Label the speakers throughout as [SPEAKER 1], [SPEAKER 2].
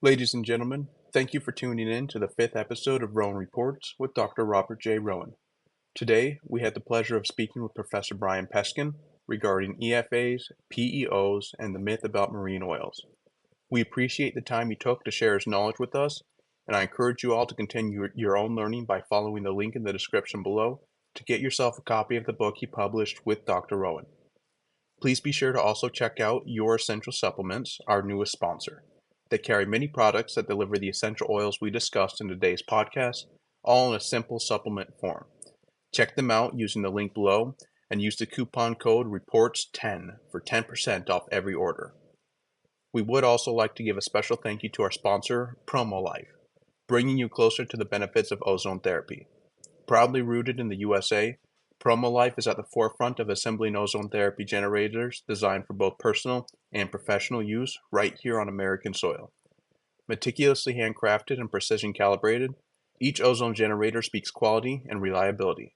[SPEAKER 1] Ladies and gentlemen, thank you for tuning in to the fifth episode of ROWEN Reports with Dr. Robert J. Rowan. Today, we had the pleasure of speaking with Professor Brian Peskin regarding EFAs, PEOs, and the myth about marine oils. We appreciate the time he took to share his knowledge with us, and I encourage you all to continue your own learning by following the link in the description below to get yourself a copy of the book he published with Dr. Rowan. Please be sure to also check out Your Essential Supplements, our newest sponsor. They carry many products that deliver the essential oils we discussed in today's podcast, all in a simple supplement form. Check them out using the link below and use the coupon code REPORTS10 for 10% off every order. We would also like to give a special thank you to our sponsor, PROMOLIFE, bringing you closer to the benefits of ozone therapy. Proudly rooted in the USA, PROMOLIFE is at the forefront of assembling ozone therapy generators designed for both personal and professional use right here on American soil. Meticulously handcrafted and precision calibrated, each ozone generator speaks quality and reliability.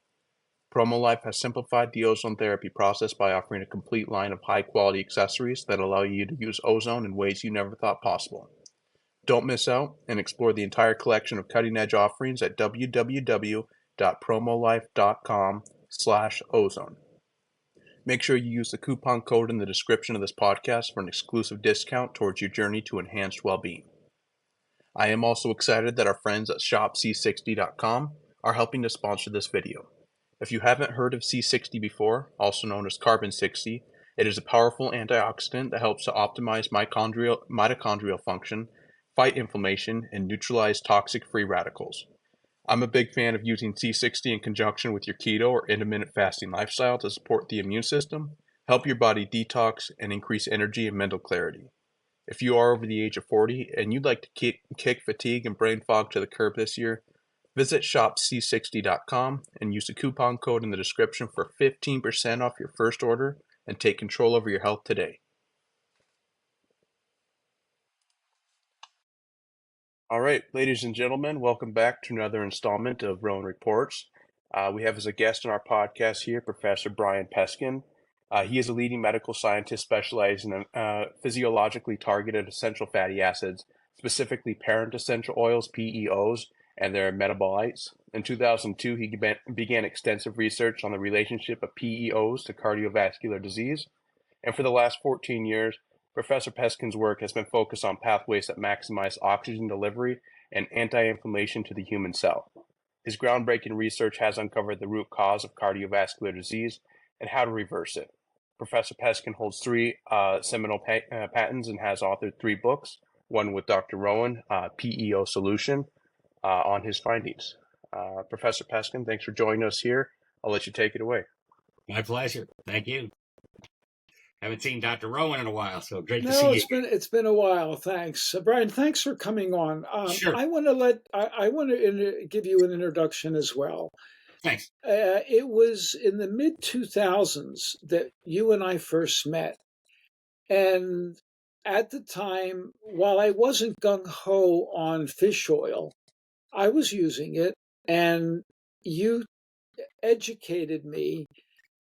[SPEAKER 1] PROMOLIFE has simplified the ozone therapy process by offering a complete line of high-quality accessories that allow you to use ozone in ways you never thought possible. Don't miss out and explore the entire collection of cutting-edge offerings at www.promolife.com/ozone. Make sure you use the coupon code in the description of this podcast for an exclusive discount towards your journey to enhanced well-being. I am also excited that our friends at shopc60.com are helping to sponsor this video. If you haven't heard of C60 before, also known as Carbon 60, it is a powerful antioxidant that helps to optimize mitochondrial function, fight inflammation, and neutralize toxic free radicals. I'm a big fan of using C60 in conjunction with your keto or intermittent fasting lifestyle to support the immune system, help your body detox, and increase energy and mental clarity. If you are over the age of 40 and you'd like to kick fatigue and brain fog to the curb this year, visit shopc60.com and use the coupon code in the description for 15% off your first order and take control over your health today. All right, ladies and gentlemen, welcome back to another installment of ROWEN Reports. We have as a guest on our podcast here, Professor Brian Peskin. He is a leading medical scientist specializing in physiologically targeted essential fatty acids, specifically parent essential oils, PEOs, and their metabolites. In 2002, he began extensive research on the relationship of PEOs to cardiovascular disease. And for the last 14 years, Professor Peskin's work has been focused on pathways that maximize oxygen delivery and anti-inflammation to the human cell. His groundbreaking research has uncovered the root cause of cardiovascular disease and how to reverse it. Professor Peskin holds three seminal patents and has authored 3 books, one with Dr. Rowan, PEO Solution, on his findings. Professor Peskin, thanks for joining us here. I'll let you take it away.
[SPEAKER 2] My pleasure. Thank you. Haven't seen Dr. Rowan in a while, so great to
[SPEAKER 3] No,
[SPEAKER 2] see you.
[SPEAKER 3] it's been a while. Thanks, Brian. Thanks for coming on.
[SPEAKER 2] Sure.
[SPEAKER 3] I want to give you an introduction as well.
[SPEAKER 2] Thanks.
[SPEAKER 3] It was in the mid 2000s that you and I first met, and at the time, while I wasn't gung ho on fish oil, I was using it, and you educated me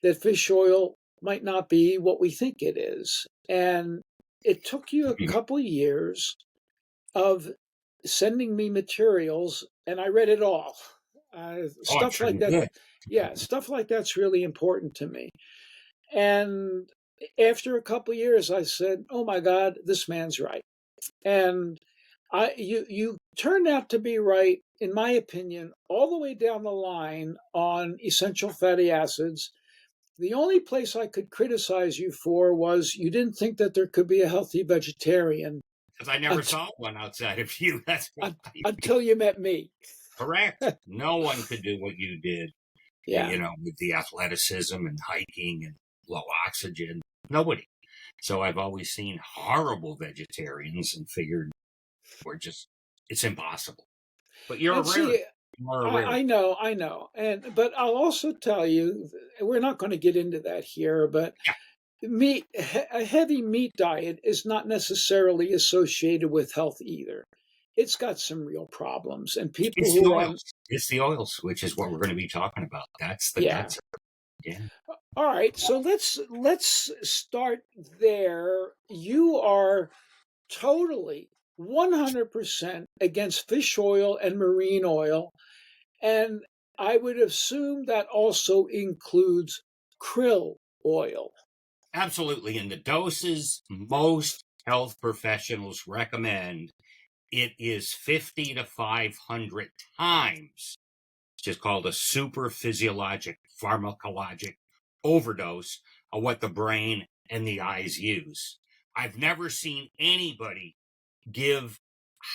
[SPEAKER 3] that fish oil might not be what we think it is. And it took you a couple years of sending me materials, and I read it all. Stuff like that.
[SPEAKER 2] Good.
[SPEAKER 3] Yeah, stuff like that's really important to me. And after a couple years, I said, "Oh my God, this man's right." And you turned out to be right, in my opinion, all the way down the line on essential fatty acids. The only place I could criticize you for was you didn't think that there could be a healthy vegetarian.
[SPEAKER 2] Because I never saw one outside of you. That's
[SPEAKER 3] until you met me.
[SPEAKER 2] Correct. No one could do what you did.
[SPEAKER 3] Yeah.
[SPEAKER 2] You know, with the athleticism and hiking and low oxygen. Nobody. So I've always seen horrible vegetarians and figured it's impossible. But you're a rarity.
[SPEAKER 3] I know. But I'll also tell you, we're not going to get into that here, but a heavy meat diet is not necessarily associated with health either. It's got some real problems, and people
[SPEAKER 2] it's the oils, which is what we're going to be talking about. That's the guts. Yeah.
[SPEAKER 3] All right, so let's start there. You are totally 100% against fish oil and marine oil. And I would assume that also includes krill oil.
[SPEAKER 2] Absolutely. And the doses most health professionals recommend, it is 50 to 500 times, just called a super physiologic pharmacologic overdose of what the brain and the eyes use. I've never seen anybody give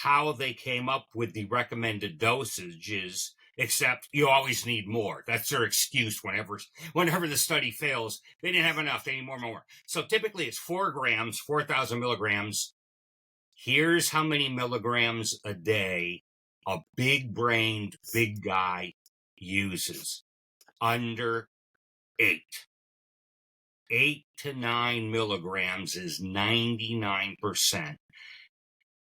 [SPEAKER 2] how they came up with the recommended dosages, except you always need more. That's their excuse whenever the study fails. They didn't have enough, they need more. So typically it's 4 grams, 4,000 milligrams. Here's how many milligrams a day a big-brained, big guy uses. Under 8. 8 to 9 milligrams is 99%.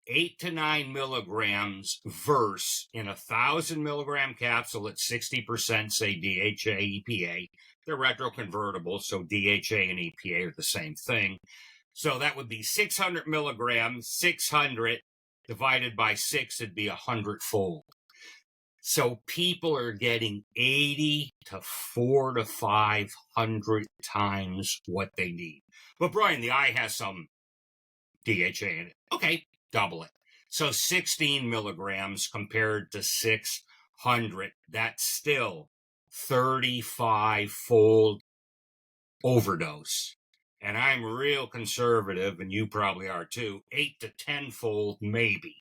[SPEAKER 2] 8 to 9 milligrams versus in 1,000 milligram capsule at 60%, say DHA, EPA. They're retroconvertible, so DHA and EPA are the same thing. So that would be 600 milligrams, 600 divided by 6, it'd be 100-fold. So people are getting 80 to 400 to 500 times what they need. But Brian, the eye has some DHA in it. Okay, double it. So 16 milligrams compared to 600, that's still 35-fold overdose. And I'm real conservative, and you probably are too, 8 to 10-fold maybe.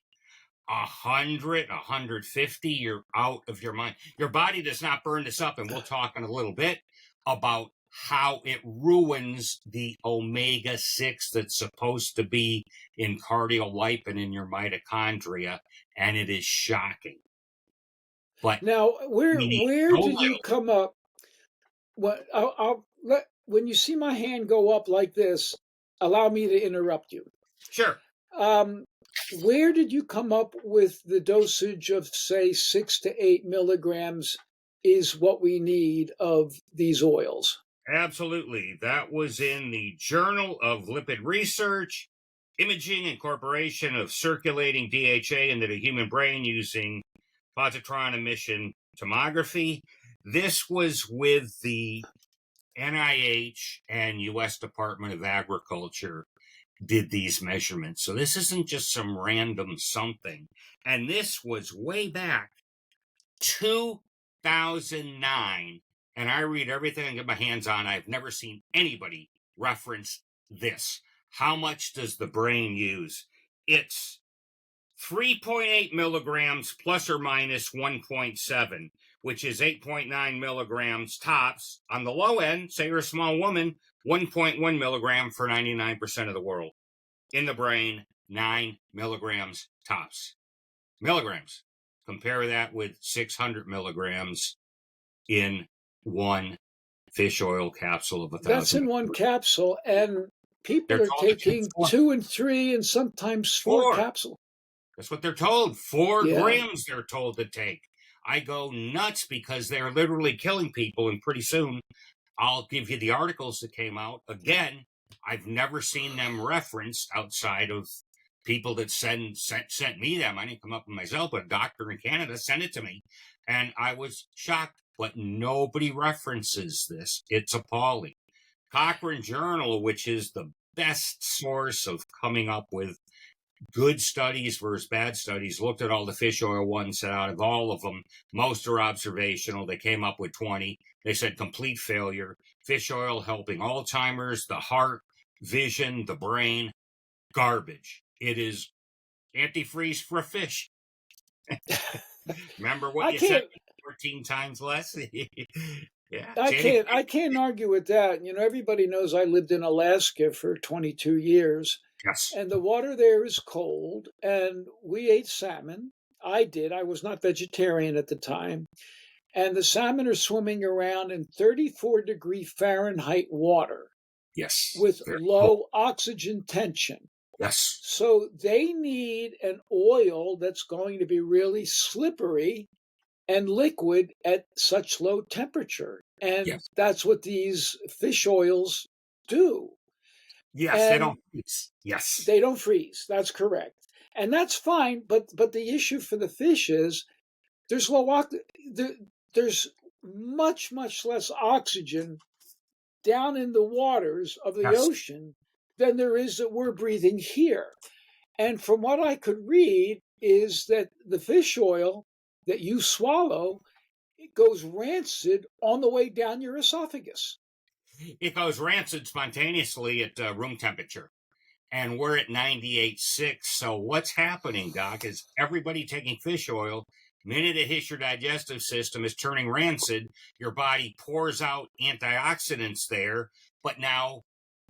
[SPEAKER 2] 100, 150, you're out of your mind. Your body does not burn this up, and we'll talk in a little bit about how it ruins the omega-6 that's supposed to be in cardiolipin in your mitochondria, and it is shocking. But
[SPEAKER 3] now, where did you come up? What when you see my hand go up like this, allow me to interrupt you.
[SPEAKER 2] Sure.
[SPEAKER 3] Where did you come up with the dosage of, say, 6 to 8 milligrams is what we need of these oils?
[SPEAKER 2] Absolutely. That was in the Journal of Lipid Research, Imaging Incorporation of Circulating DHA into the Human Brain using positron emission tomography. This was with the NIH and U.S. Department of Agriculture did these measurements. So this isn't just some random something. And this was way back 2009. And I read everything I get my hands on. I've never seen anybody reference this. How much does the brain use? It's 3.8 milligrams plus or minus 1.7, which is 8.9 milligrams tops. On the low end, say you're a small woman, 1.1 milligram for 99% of the world. In the brain, 9 milligrams tops. Milligrams. Compare that with 600 milligrams in one fish oil capsule of 1,000.
[SPEAKER 3] That's in one capsule, and people are taking 2 and 3 and sometimes 4 capsules.
[SPEAKER 2] That's what they're told. 4 grams they're told to take. I go nuts because they're literally killing people, and pretty soon I'll give you the articles that came out. Again, I've never seen them referenced outside of people that sent me them. I didn't come up with myself, but a doctor in Canada sent it to me, and I was shocked. But nobody references this. It's appalling. Cochrane Journal, which is the best source of coming up with good studies versus bad studies, looked at all the fish oil ones, said out of all of them, most are observational. They came up with 20. They said complete failure. Fish oil helping Alzheimer's, the heart, vision, the brain, garbage. It is antifreeze for a fish. Remember what you said? 14 times less. Yeah,
[SPEAKER 3] I can't argue with that. You know, everybody knows I lived in Alaska for 22 years.
[SPEAKER 2] Yes.
[SPEAKER 3] And the water there is cold, and we ate salmon. I did. I was not vegetarian at the time. And the salmon are swimming around in 34-degree Fahrenheit water.
[SPEAKER 2] Yes.
[SPEAKER 3] With low oxygen tension.
[SPEAKER 2] Yes.
[SPEAKER 3] So they need an oil that's going to be really slippery and liquid at such low temperature. And that's what these fish oils do.
[SPEAKER 2] Yes, and they don't freeze. Yes.
[SPEAKER 3] They don't freeze. That's correct. And that's fine, but the issue for the fish is there's there's much less oxygen down in the waters of the
[SPEAKER 2] Yes.
[SPEAKER 3] ocean than there is that we're breathing here. And from what I could read is that the fish oil that you swallow, it goes rancid on the way down your esophagus.
[SPEAKER 2] It goes rancid spontaneously at room temperature. And we're at 98.6. So what's happening, Doc, is everybody taking fish oil, minute it hits your digestive system, is turning rancid. Your body pours out antioxidants there, but now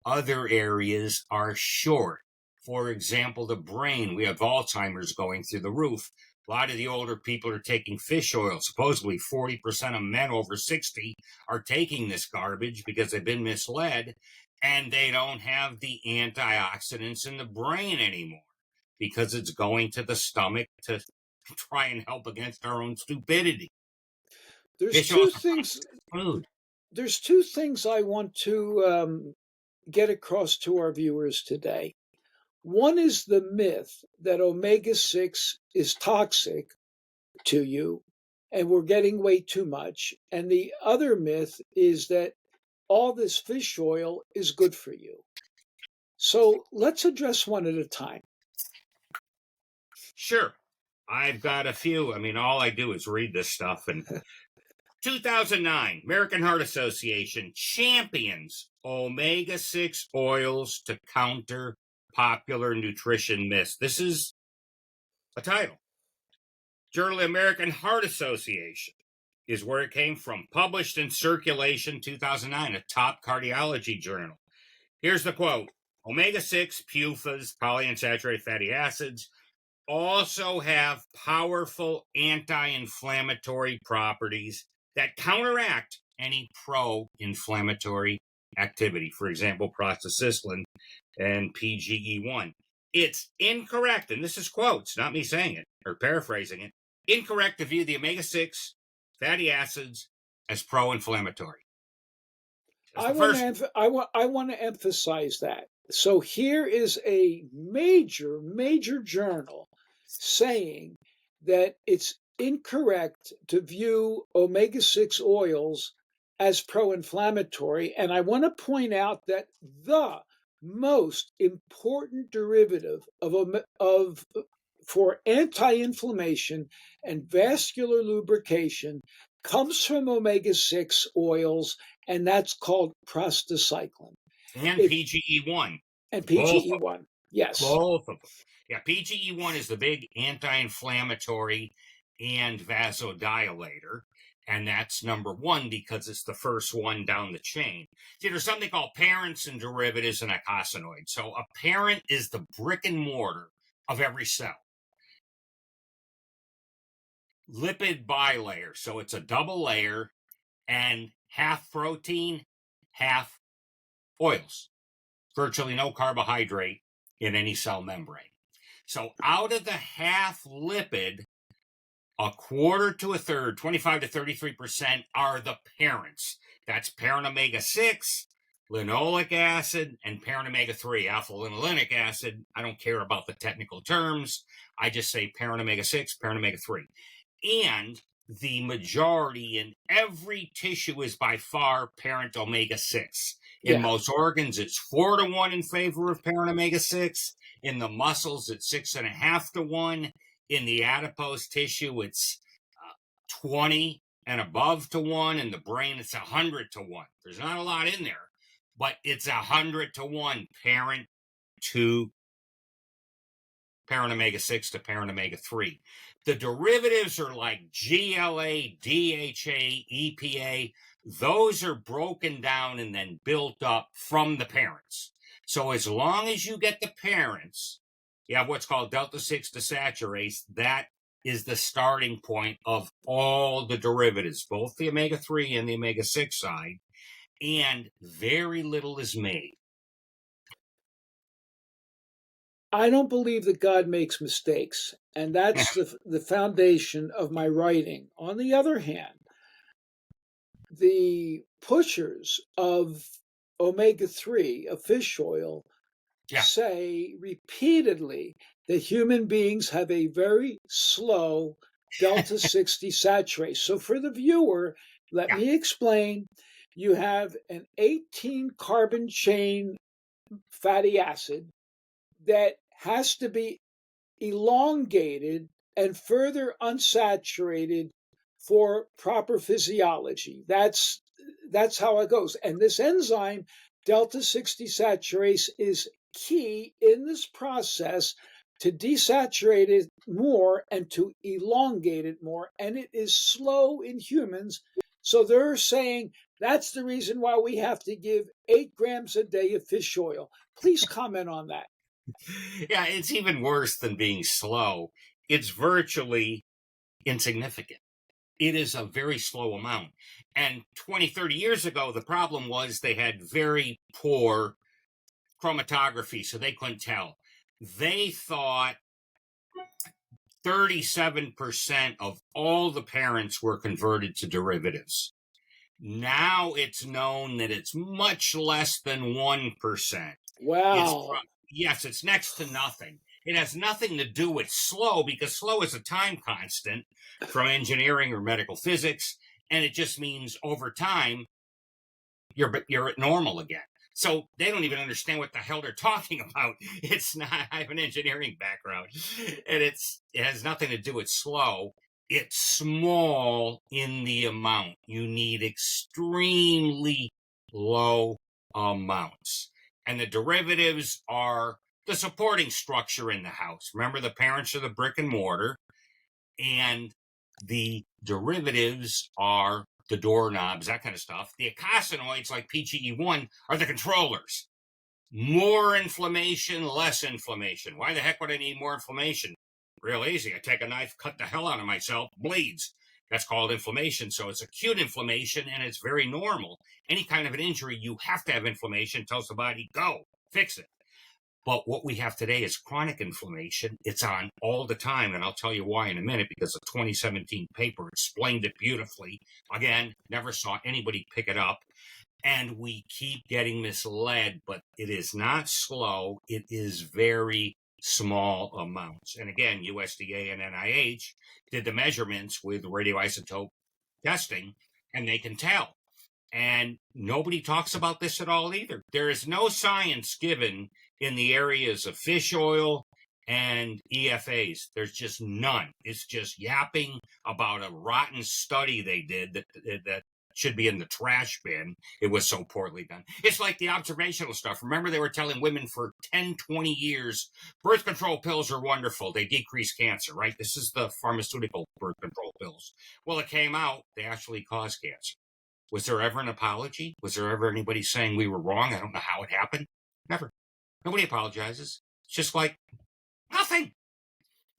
[SPEAKER 2] other areas are short. For example, the brain. We have Alzheimer's going through the roof. A lot of the older people are taking fish oil. Supposedly 40% of men over 60 are taking this garbage because they've been misled, and they don't have the antioxidants in the brain anymore because it's going to the stomach to try and help against our own stupidity.
[SPEAKER 3] There's
[SPEAKER 2] Fish oil
[SPEAKER 3] two
[SPEAKER 2] is
[SPEAKER 3] things.
[SPEAKER 2] food.
[SPEAKER 3] There's two things I want to get across to our viewers today. One is the myth that omega-6 is toxic to you and we're getting way too much. And the other myth is that all this fish oil is good for you. So let's address one at a time.
[SPEAKER 2] Sure. I've got a few. I mean, all I do is read this stuff. And 2009, American Heart Association champions omega-6 oils to counter popular nutrition myths. This is a title. Journal of the American Heart Association is where it came from. Published in Circulation 2009, a top cardiology journal. Here's the quote. Omega-6, PUFAs, polyunsaturated fatty acids, also have powerful anti-inflammatory properties that counteract any pro-inflammatory activity. For example, prostacyclin and PGE1. It's incorrect, and this is quotes, not me saying it or paraphrasing it, incorrect to view the omega-6 fatty acids as pro-inflammatory.
[SPEAKER 3] I want to emphasize that. So here is a major journal saying that it's incorrect to view omega-6 oils as pro-inflammatory. And I want to point out that the most important derivative of for anti-inflammation and vascular lubrication comes from omega-6 oils, and that's called prostacyclin.
[SPEAKER 2] And PGE1.
[SPEAKER 3] And PGE1, yes.
[SPEAKER 2] Both of them. Yeah, PGE1 is the big anti-inflammatory and vasodilator, and that's number one because it's the first one down the chain. See, there's something called parents and derivatives and eicosanoids. So a parent is the brick and mortar of every cell. Lipid bilayer, so it's a double layer and half protein, half oils. Virtually no carbohydrate in any cell membrane. So out of the half lipid, a quarter to a third, 25 to 33% are the parents. That's parent omega-6, linoleic acid, and parent omega-3, alpha-linolenic acid. I don't care about the technical terms. I just say parent omega-6, parent omega-3. And the majority in every tissue is by far parent omega-6. In most organs, it's 4-1 in favor of parent omega-6. In the muscles, it's 6.5-1. In the adipose tissue, it's 20 and above to 1. In the brain, it's 100 to 1. There's not a lot in there, but it's 100 to 1 parent to parent omega-6 to parent omega-3. The derivatives are like GLA, DHA, EPA. Those are broken down and then built up from the parents. So as long as you get the parents, you have what's called delta-6 desaturase. That is the starting point of all the derivatives, both the omega-3 and the omega-6 side, and very little is made.
[SPEAKER 3] I don't believe that God makes mistakes, and that's the foundation of my writing. On the other hand, the pushers of omega-3, of fish oil, say repeatedly that human beings have a very slow delta 6 desaturase. So for the viewer, let
[SPEAKER 2] Yeah.
[SPEAKER 3] me explain. You have an 18 carbon chain fatty acid that has to be elongated and further unsaturated for proper physiology. That's how it goes. And this enzyme, delta 6 desaturase, is key in this process to desaturate it more and to elongate it more. And it is slow in humans. So they're saying that's the reason why we have to give 8 grams a day of fish oil. Please comment on that.
[SPEAKER 2] Yeah, it's even worse than being slow. It's virtually insignificant. It is a very slow amount. And 20, 30 years ago, the problem was they had very poor chromatography, so they couldn't tell. They thought 37% of all the parents were converted to derivatives. Now it's known that it's much less than 1%.
[SPEAKER 3] Wow.
[SPEAKER 2] Yes, it's next to nothing. It has nothing to do with slow, because slow is a time constant from engineering or medical physics, and it just means over time you're at normal again. So they don't even understand what the hell they're talking about. It's not. I have an engineering background, and it has nothing to do with slow. It's small in the amount. You need extremely low amounts. And the derivatives are the supporting structure in the house. Remember, the parents are the brick and mortar, and the derivatives are the doorknobs, that kind of stuff. The eicosanoids, like PGE1, are the controllers. More inflammation, less inflammation. Why the heck would I need more inflammation? Real easy. I take a knife, cut the hell out of myself, bleeds. That's called inflammation. So it's acute inflammation, and it's very normal. Any kind of an injury, you have to have inflammation. Tells the body, go, fix it. But what we have today is chronic inflammation. It's on all the time, and I'll tell you why in a minute, because a 2017 paper explained it beautifully. Again, never saw anybody pick it up. And we keep getting misled, but it is not slow. It is very small amounts. And again, USDA and NIH did the measurements with radioisotope testing, and they can tell. And nobody talks about this at all either. There is no science given in the areas of fish oil and EFAs. There's just none. It's just yapping about a rotten study they did that should be in the trash bin. It was so poorly done. It's like the observational stuff. Remember, they were telling women for 10, 20 years, birth control pills are wonderful. They decrease cancer, right? This is the pharmaceutical birth control pills. Well, it came out, they actually cause cancer. Was there ever an apology? Was there ever anybody saying we were wrong? I don't know how it happened. Never. Nobody apologizes. It's just like nothing.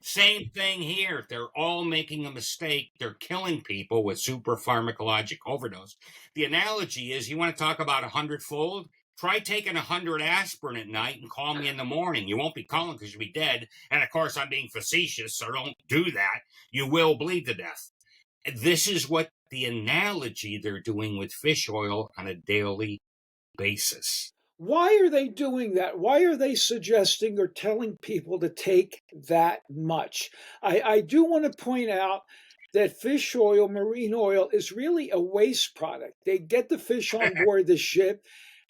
[SPEAKER 2] Same thing here. They're all making a mistake. They're killing people with super pharmacologic overdose. The analogy is, you want to talk about 100-fold? Try taking 100 aspirin at night and call me in the morning. You won't be calling because you'll be dead. And of course, I'm being facetious, so don't do that. You will bleed to death. This is what the analogy they're doing with fish oil on a daily basis.
[SPEAKER 3] Why are they doing that? Why are they suggesting or telling people to take that much? I do want to point out that fish oil, marine oil, is really a waste product. They get the fish on board the ship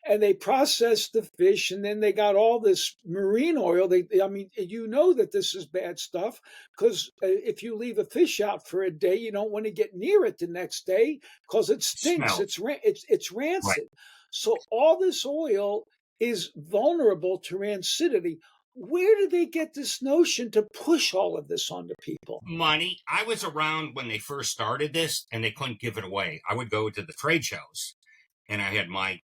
[SPEAKER 3] and they process the fish, and then they got all this marine oil. I mean, you know that this is bad stuff, because if you leave a fish out for a day, you don't want to get near it the next day because it stinks. It's rancid. Right. So all this oil is vulnerable to rancidity. Where did they get this notion to push all of this onto people?
[SPEAKER 2] Money. I was around when they first started this, and they couldn't give it away. I would go to the trade shows, and I had my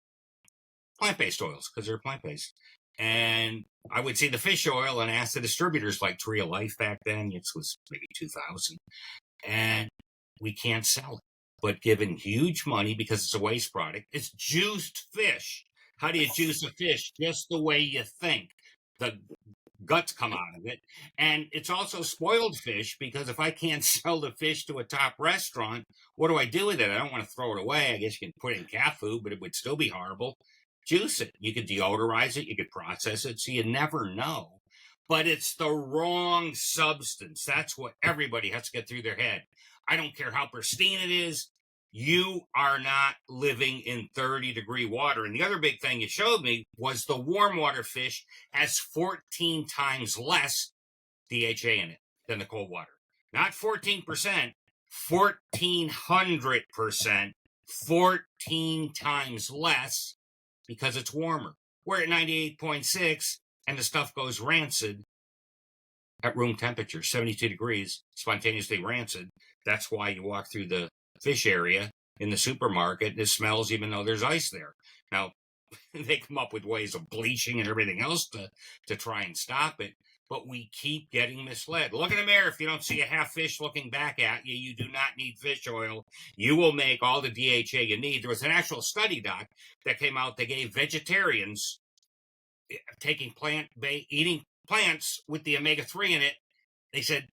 [SPEAKER 2] plant-based oils because they're plant-based. And I would see the fish oil and ask the distributors, like Tree of Life back then, it was maybe 2000, and we can't sell it. But given huge money because it's a waste product, it's juiced fish. How do you juice a fish? Just the way you think. The guts come out of it. And it's also spoiled fish, because if I can't sell the fish to a top restaurant, what do I do with it? I don't want to throw it away. I guess you can put it in cat food, but it would still be horrible. Juice it. You could deodorize it. You could process it. So you never know. but it's the wrong substance. That's what everybody has to get through their head. I don't care how pristine it is. You are not living in 30-degree water. And the other big thing you showed me was the warm water fish has 14 times less DHA in it than the cold water. Not 14%, 1,400%, 14 times less because it's warmer. We're at 98.6 and the stuff goes rancid at room temperature, 72 degrees, spontaneously rancid. That's why you walk through the fish area in the supermarket and it smells even though there's ice there. Now, they come up with ways of bleaching and everything else to try and stop it, but we keep getting misled. Look in the mirror. If you don't see a half fish looking back at you, you do not need fish oil. You will make all the DHA you need. There was an actual study, Doc, that came out that gave vegetarians eating plants with the omega-3 in it. They said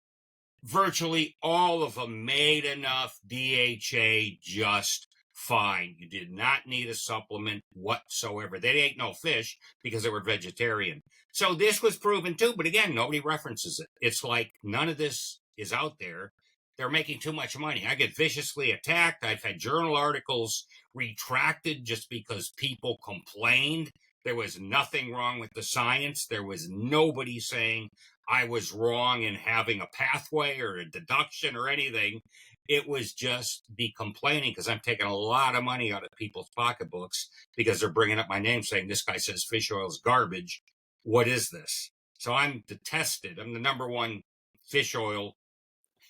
[SPEAKER 2] virtually all of them made enough DHA just fine. You did not need a supplement whatsoever. They ate no fish because they were vegetarian. So this was proven too, but again, nobody references it. It's like none of this is out there. They're making too much money. I get viciously attacked. I've had journal articles retracted just because people complained. There was nothing wrong with the science. There was nobody saying I was wrong in having a pathway or a deduction or anything. It was just be complaining because I'm taking a lot of money out of people's pocketbooks because they're bringing up my name saying this guy says fish oil is garbage. What is this? So I'm detested. I'm the number one fish oil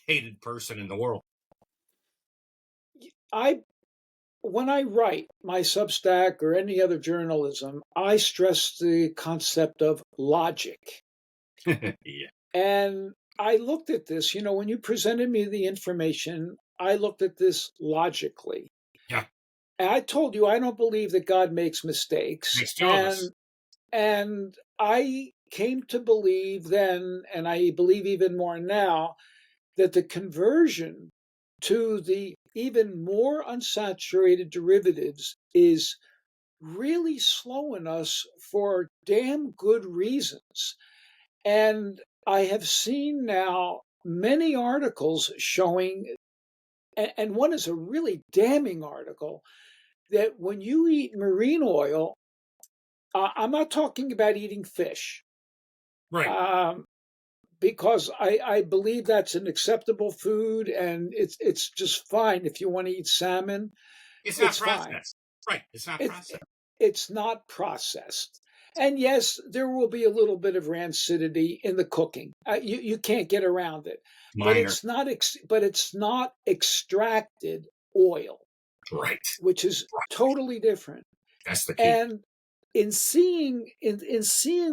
[SPEAKER 2] hated person in the world.
[SPEAKER 3] When I write my Substack or any other journalism, I stress the concept of logic.
[SPEAKER 2] Yeah.
[SPEAKER 3] And I looked at this, when you presented me the information, I looked at this logically.
[SPEAKER 2] Yeah.
[SPEAKER 3] And I told you I don't believe that God makes mistakes.
[SPEAKER 2] Makes two of us.
[SPEAKER 3] And I came to believe then, and I believe even more now, that the conversion to the even more unsaturated derivatives is really slowing us for damn good reasons. And I have seen now many articles showing, and one is a really damning article, that when you eat marine oil, I'm not talking about eating fish.
[SPEAKER 2] Right.
[SPEAKER 3] Because I believe that's an acceptable food and it's just fine if you want to eat salmon.
[SPEAKER 2] It's not
[SPEAKER 3] fine.
[SPEAKER 2] processed. Right. It's not processed.
[SPEAKER 3] It's not processed. And yes, there will be a little bit of rancidity in the cooking. You can't get around it.
[SPEAKER 2] Minor.
[SPEAKER 3] But it's not extracted oil.
[SPEAKER 2] Right.
[SPEAKER 3] Which is totally different.
[SPEAKER 2] That's the key.
[SPEAKER 3] And in seeing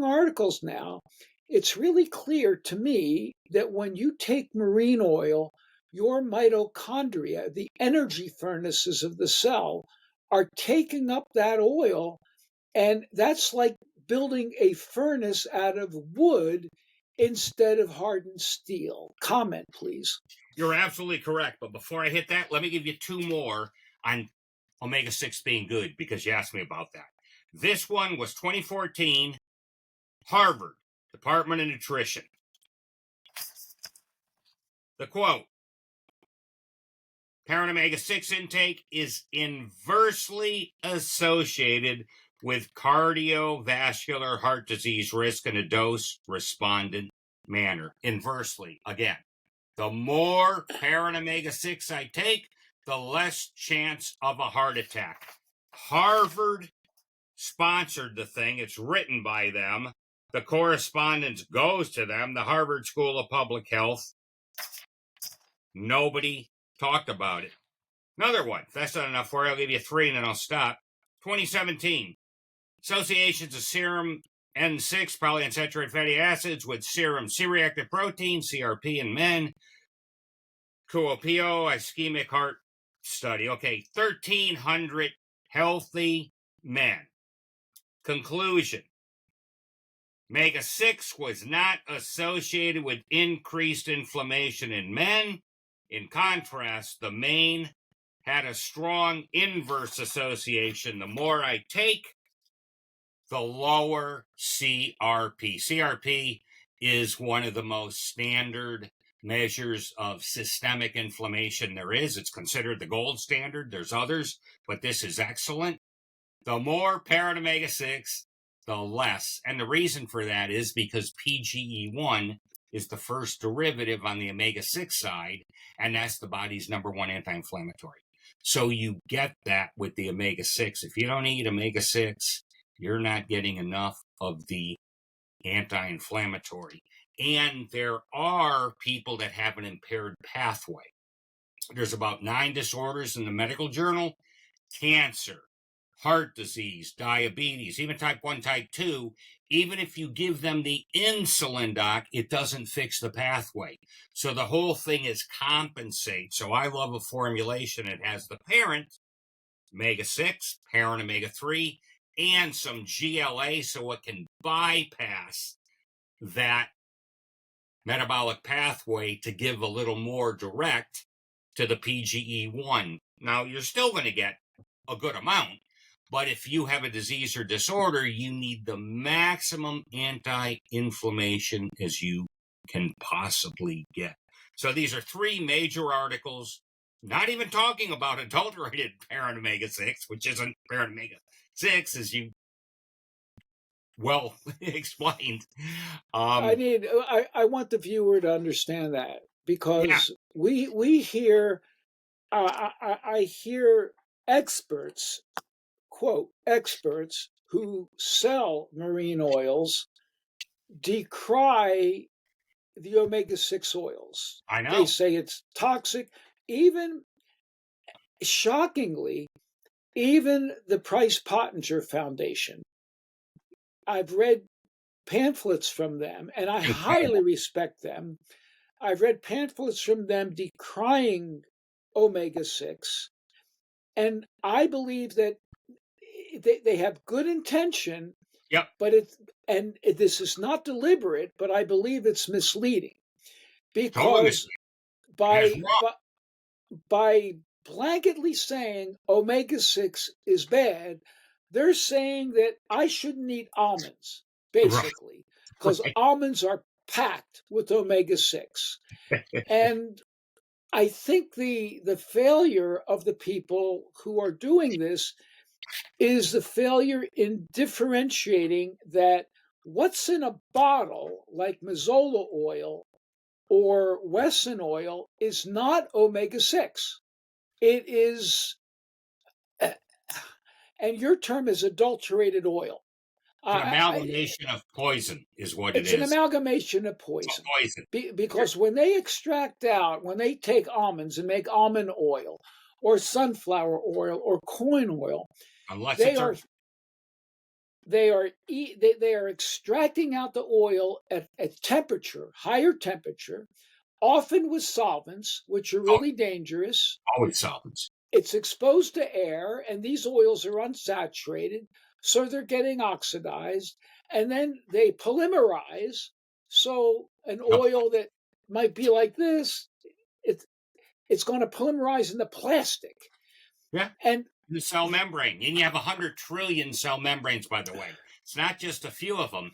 [SPEAKER 3] articles now, it's really clear to me that when you take marine oil, your mitochondria, the energy furnaces of the cell, are taking up that oil, and that's like building a furnace out of wood instead of hardened steel. Comment, please.
[SPEAKER 2] You're absolutely correct. But before I hit that, let me give you two more on omega-6 being good because you asked me about that. This one was 2014, Harvard Department of Nutrition. The quote, parent omega-6 intake is inversely associated with cardiovascular heart disease risk in a dose-respondent manner. Inversely, again, the more parent omega-6 I take, the less chance of a heart attack. Harvard sponsored the thing. It's written by them. The correspondence goes to them, the Harvard School of Public Health. Nobody talked about it. Another one. If that's not enough for you, I'll give you three and then I'll stop. 2017. Associations of serum N6 polyunsaturated fatty acids with serum C-reactive protein, CRP in men. Kuopio ischemic heart study. Okay, 1,300 healthy men. Conclusion. Omega-6 was not associated with increased inflammation in men. In contrast, the main had a strong inverse association. The more I take, the lower CRP. CRP is one of the most standard measures of systemic inflammation there is. It's considered the gold standard. There's others, but this is excellent. The more parent omega-6, the less. And the reason for that is because PGE1 is the first derivative on the omega-6 side, and that's the body's number one anti-inflammatory. So you get that with the omega-6. If you don't eat omega-6, you're not getting enough of the anti-inflammatory. And there are people that have an impaired pathway. There's about 9 disorders in the medical journal: cancer, heart disease, diabetes, even type 1, type 2. Even if you give them the insulin, doc, it doesn't fix the pathway. So the whole thing is compensate. So I love a formulation that has the parent omega-6, parent omega-3, and some GLA so it can bypass that metabolic pathway to give a little more direct to the PGE1. Now, you're still going to get a good amount, but if you have a disease or disorder, you need the maximum anti-inflammation as you can possibly get. So these are 3 major articles, not even talking about adulterated parent omega-6, which isn't parent omega-6, as you well explained.
[SPEAKER 3] I want the viewer to understand that, because we hear, I hear experts, quote, experts who sell marine oils decry the omega-6 oils.
[SPEAKER 2] I know.
[SPEAKER 3] They say it's toxic. Even, shockingly, even the Price Pottinger Foundation, I've read pamphlets from them, and I highly respect them. I've read pamphlets from them decrying omega-6, and I believe that they have good intention.
[SPEAKER 2] Yep.
[SPEAKER 3] But this is not deliberate, but I believe it's misleading, because
[SPEAKER 2] totally
[SPEAKER 3] by blanketly saying omega-6 is bad, they're saying that I shouldn't eat almonds, basically, because almonds are packed with omega-6. And I think the failure of the people who are doing this is the failure in differentiating that what's in a bottle, like Mazola oil or Wesson oil, is not omega-6. It is, and your term is adulterated oil.
[SPEAKER 2] An amalgamation of poison is what it is.
[SPEAKER 3] It's an amalgamation of poison. Because when they extract out, when they take almonds and make almond oil or sunflower oil or corn oil, they are extracting out the oil at temperature, higher temperature, often with solvents, which are really dangerous.
[SPEAKER 2] Always solvents.
[SPEAKER 3] It's exposed to air, and these oils are unsaturated, so they're getting oxidized, and then they polymerize. So an oil that might be like this, it's going to polymerize into plastic.
[SPEAKER 2] Yeah.
[SPEAKER 3] And
[SPEAKER 2] the cell membrane. And you have 100 trillion cell membranes, by the way. It's not just a few of them.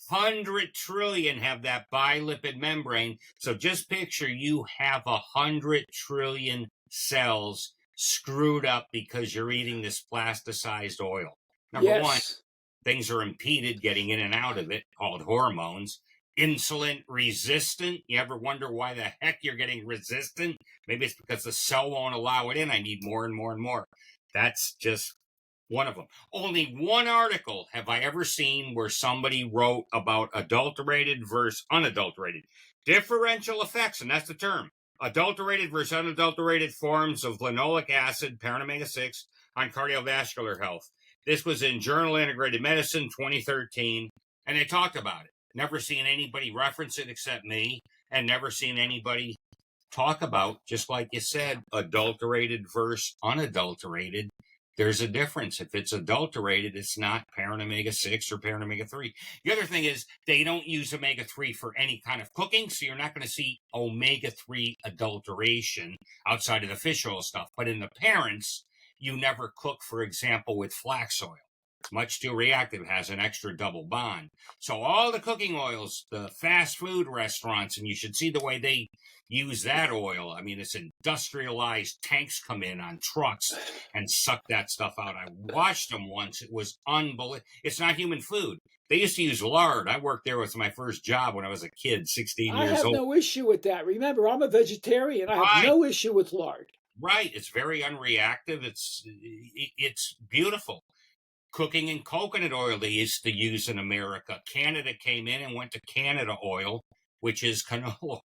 [SPEAKER 2] 100 trillion have that bilipid membrane. So just picture you have 100 trillion cells screwed up because you're eating this plasticized oil. Number one, things are impeded getting in and out of it, called hormones. Insulin resistant. You ever wonder why the heck you're getting resistant? Maybe it's because the cell won't allow it in. I need more and more and more. That's just one of them. Only one article have I ever seen where somebody wrote about adulterated versus unadulterated. Differential effects, and that's the term. Adulterated versus unadulterated forms of linoleic acid, parent omega-6, on cardiovascular health. This was in Journal of Integrated Medicine 2013, and they talked about it. Never seen anybody reference it except me, and never seen anybody talk about, just like you said, adulterated versus unadulterated. There's a difference. If it's adulterated, it's not parent omega-6 or parent omega-3. The other thing is they don't use omega-3 for any kind of cooking, so you're not going to see omega-3 adulteration outside of the fish oil stuff. But in the parents, you never cook, for example, with flax oil. much too reactive, has an extra double bond. So all the cooking oils, the fast food restaurants, and you should see the way they use that oil. I mean, it's industrialized. Tanks come in on trucks and suck that stuff out. I watched them once. It was unbelievable. It's not human food. They used to use lard. I worked there with my first job when I was a kid, 16
[SPEAKER 3] I
[SPEAKER 2] years
[SPEAKER 3] have
[SPEAKER 2] old.
[SPEAKER 3] no issue with that. Remember, I'm a vegetarian. I have no issue with lard.
[SPEAKER 2] Right. It's very unreactive. It's beautiful. Cooking in coconut oil they used to use in America. Canada came in and went to Canada oil, which is canola,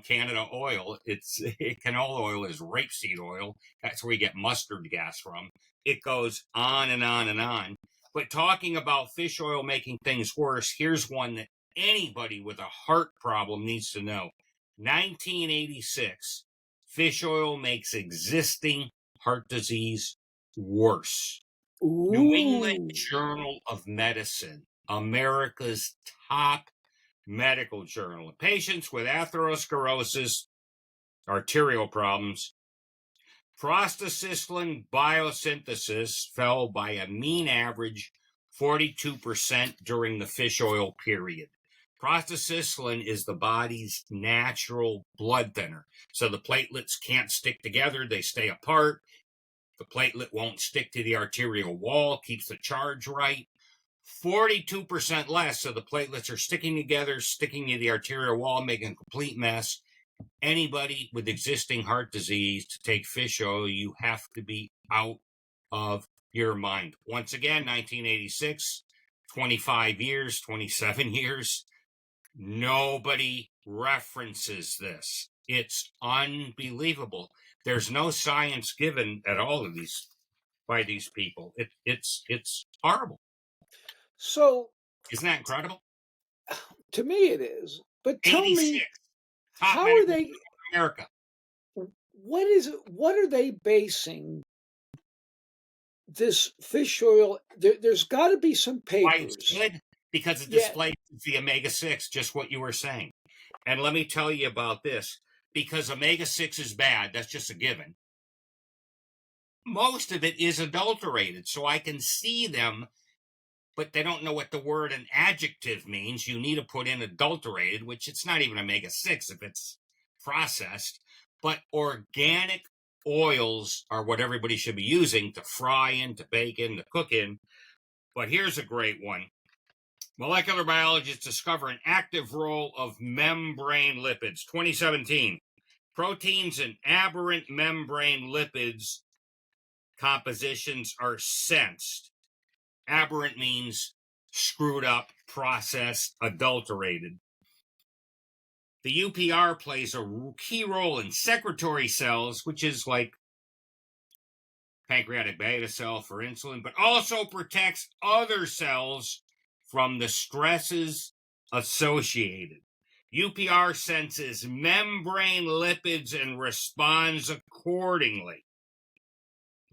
[SPEAKER 2] Canada oil. Canola oil is rapeseed oil. That's where you get mustard gas from. It goes on and on and on. But talking about fish oil making things worse, here's one that anybody with a heart problem needs to know. 1986, fish oil makes existing heart disease worse.
[SPEAKER 3] Ooh.
[SPEAKER 2] New England Journal of Medicine, America's top medical journal. Patients with atherosclerosis, arterial problems, prostacyclin biosynthesis fell by a mean average 42% during the fish oil period. Prostacyclin is the body's natural blood thinner. So the platelets can't stick together, they stay apart. The platelet won't stick to the arterial wall, keeps the charge right. 42% less, so the platelets are sticking together, sticking to the arterial wall, making a complete mess. Anybody with existing heart disease to take fish oil, you have to be out of your mind. Once again, 1986, 25 years, 27 years. Nobody references this. It's unbelievable. There's no science given at all of these by these people. It's horrible.
[SPEAKER 3] So,
[SPEAKER 2] isn't that incredible?
[SPEAKER 3] To me, it is. But tell me,
[SPEAKER 2] how are they? America.
[SPEAKER 3] What are they basing this fish oil? There's got to be some papers.
[SPEAKER 2] Good, because it displays the omega-6, just what you were saying. And let me tell you about this. Because omega-6 is bad, that's just a given. Most of it is adulterated, so I can see them, but they don't know what the word an adjective means. You need to put in adulterated, which it's not even omega-6 if it's processed. But organic oils are what everybody should be using to fry in, to bake in, to cook in. But here's a great one. Molecular biologists discover an active role of membrane lipids. 2017. Proteins and aberrant membrane lipids compositions are sensed. Aberrant means screwed up, processed, adulterated. The UPR plays a key role in secretory cells, which is like pancreatic beta cell for insulin, but also protects other cells from the stresses associated. UPR senses membrane lipids and responds accordingly.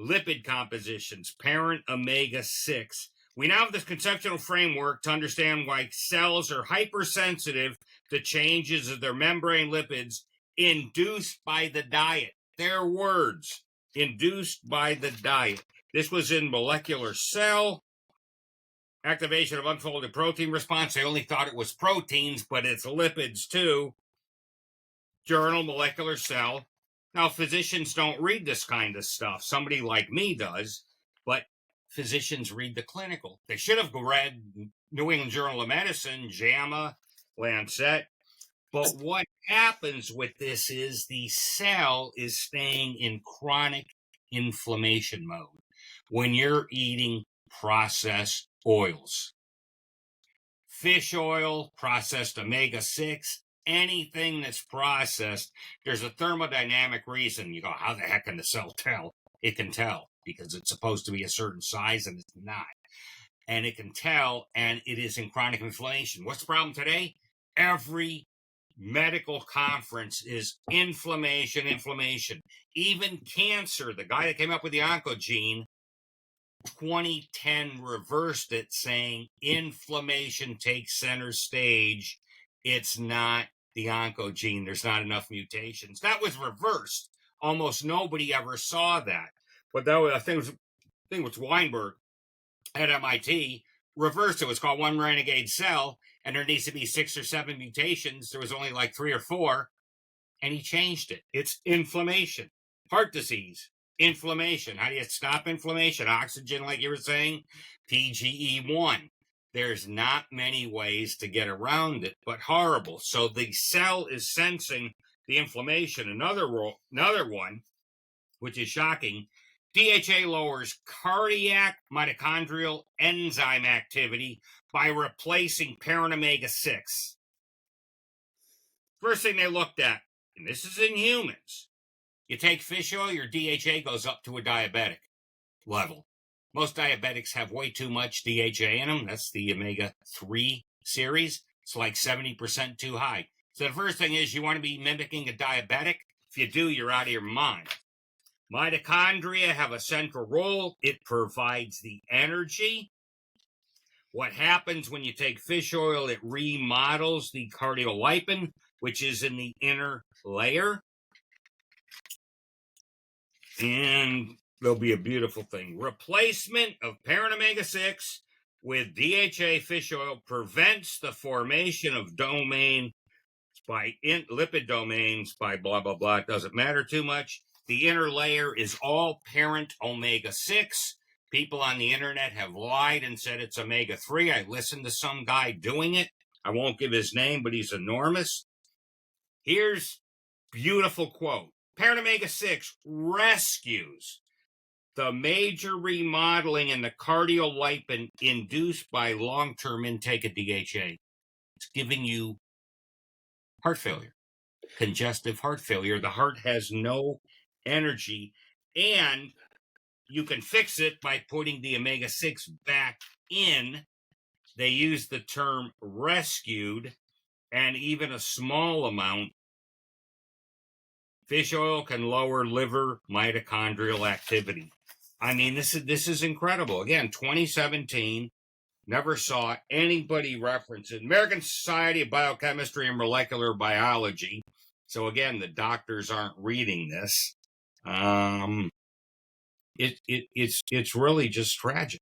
[SPEAKER 2] Lipid compositions, parent omega-6. We now have this conceptual framework to understand why cells are hypersensitive to changes of their membrane lipids induced by the diet. Their words, induced by the diet. This was in Molecular Cell. Activation of unfolded protein response. They only thought it was proteins, but it's lipids too. Journal Molecular Cell. Now, physicians don't read this kind of stuff. Somebody like me does, but physicians read the clinical. They should have read New England Journal of Medicine, JAMA, Lancet. But what happens with this is the cell is staying in chronic inflammation mode when you're eating processed oils. Fish oil, processed omega-6, anything that's processed, there's a thermodynamic reason. You go, how the heck can the cell tell? It can tell because it's supposed to be a certain size and it's not. And it can tell, and it is in chronic inflammation. What's the problem today? Every medical conference is inflammation. Even cancer, the guy that came up with the oncogene, 2010 reversed it, saying inflammation takes center stage. It's not the oncogene. There's not enough mutations. That was reversed. Almost nobody ever saw that. But that was, I think it was Weinberg. at MIT reversed it. It was called one renegade cell, and there needs to be 6 or 7 mutations. There was only like 3 or 4, and he changed it. It's inflammation, heart disease, inflammation. How do you stop inflammation? Oxygen, like you were saying, PGE1. There's not many ways to get around it, but horrible. So the cell is sensing the inflammation. Another one, which is shocking, DHA lowers cardiac mitochondrial enzyme activity by replacing parent omega-6. First thing they looked at, and this is in humans, you take fish oil, your DHA goes up to a diabetic level. Most diabetics have way too much DHA in them. That's the omega-3 series. It's like 70% too high. So the first thing is you want to be mimicking a diabetic. If you do, you're out of your mind. Mitochondria have a central role. It provides the energy. What happens when you take fish oil, it remodels the cardiolipin, which is in the inner layer. And there'll be a beautiful thing. Replacement of parent omega-6 with DHA fish oil prevents the formation of domain by lipid domains by blah, blah, blah. It doesn't matter too much. The inner layer is all parent omega-6. People on the internet have lied and said it's omega-3. I listened to some guy doing it. I won't give his name, but he's enormous. Here's beautiful quote. Parent omega-6 rescues the major remodeling in the cardiolipin induced by long-term intake of DHA. It's giving you heart failure, congestive heart failure. The heart has no energy, and you can fix it by putting the omega-6 back in. They use the term rescued, and even a small amount. Fish oil can lower liver mitochondrial activity. I mean, this is incredible. Again, 2017, never saw anybody reference it. American Society of Biochemistry and Molecular Biology. So again, the doctors aren't reading this. It's really just tragic.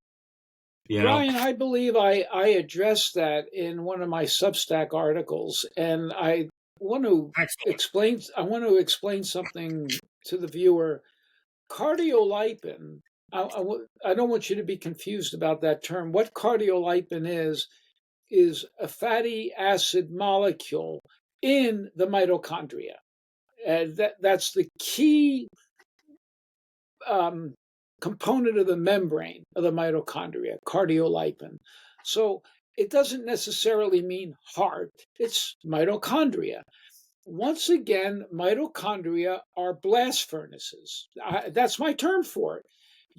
[SPEAKER 2] You know?
[SPEAKER 3] Brian, I believe I addressed that in one of my Substack articles, and I want to explain. I want to explain something to the viewer. Cardiolipin. I don't want you to be confused about that term. What cardiolipin is a fatty acid molecule in the mitochondria. That's the key component of the membrane of the mitochondria, cardiolipin. So it doesn't necessarily mean heart, it's mitochondria. Once again, mitochondria are blast furnaces. That's my term for it.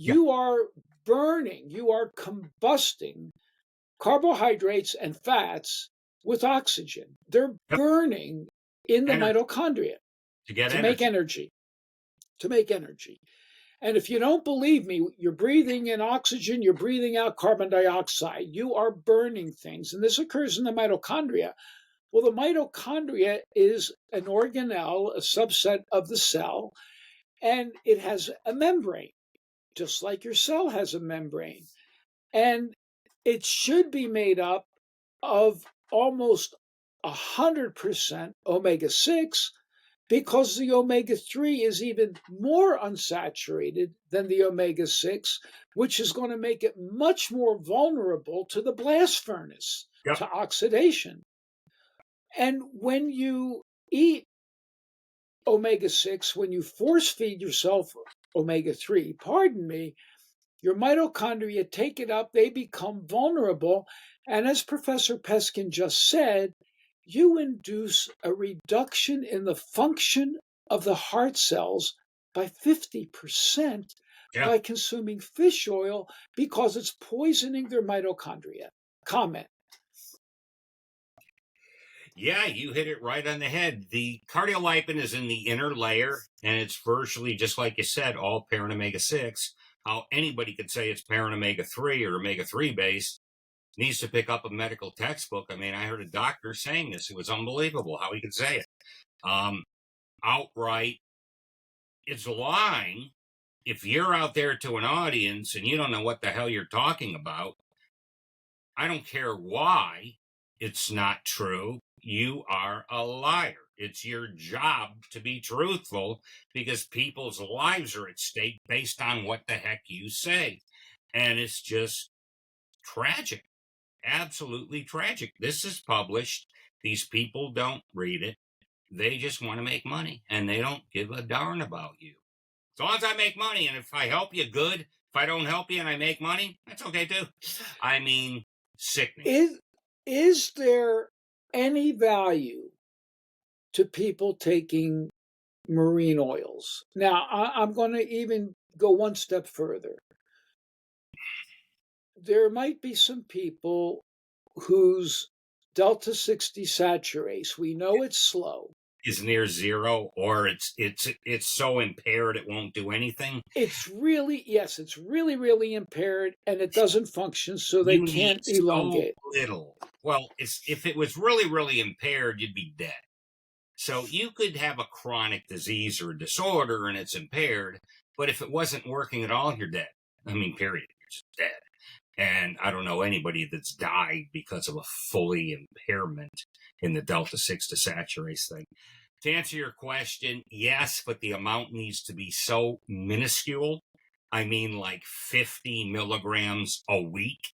[SPEAKER 3] You are burning, you are combusting carbohydrates and fats with oxygen. They're burning in the mitochondria to make energy. To make energy. And if you don't believe me, you're breathing in oxygen, you're breathing out carbon dioxide. You are burning things. And this occurs in the mitochondria. Well, the mitochondria is an organelle, a subset of the cell, and it has a membrane, just like your cell has a membrane. And it should be made up of almost 100% omega-6, because the omega-3 is even more unsaturated than the omega-6, which is going to make it much more vulnerable to the blast furnace, to oxidation. And when you eat omega-6, when you force feed yourself omega-3, pardon me, your mitochondria take it up, they become vulnerable. And as Professor Peskin just said, you induce a reduction in the function of the heart cells by 50% by consuming fish oil because it's poisoning their mitochondria. Comment.
[SPEAKER 2] Yeah, you hit it right on the head. The cardiolipin is in the inner layer, and it's virtually, just like you said, all parent omega-6. How anybody could say it's parent omega-3 or omega-3 based needs to pick up a medical textbook. I mean, I heard a doctor saying this. It was unbelievable how he could say it. Outright, it's lying if you're out there to an audience and you don't know what the hell you're talking about, I don't care why it's not true. You are a liar. It's your job to be truthful because people's lives are at stake based on what the heck you say. And it's just tragic. Absolutely tragic. This is published. These people don't read it. They just want to make money and they don't give a darn about you. As long as I make money, and if I help you, good. If I don't help you and I make money, that's okay too. I mean, sickening.
[SPEAKER 3] Is there any value to people taking marine oils? Now, I'm going to even go one step further. There might be some people whose delta 6 desaturase, we know it's slow,
[SPEAKER 2] Is near zero, or it's so impaired it won't do anything.
[SPEAKER 3] It's really really impaired, and it doesn't function, so they can't elongate.
[SPEAKER 2] So little. Well, if it was really impaired, you'd be dead. So you could have a chronic disease or a disorder and it's impaired, but if it wasn't working at all, you're dead. I mean, period. You're just dead. And I don't know anybody that's died because of a fully impairment in the delta 6 desaturase thing. To answer your question, yes, but the amount needs to be so minuscule. I mean, like 50 milligrams a week.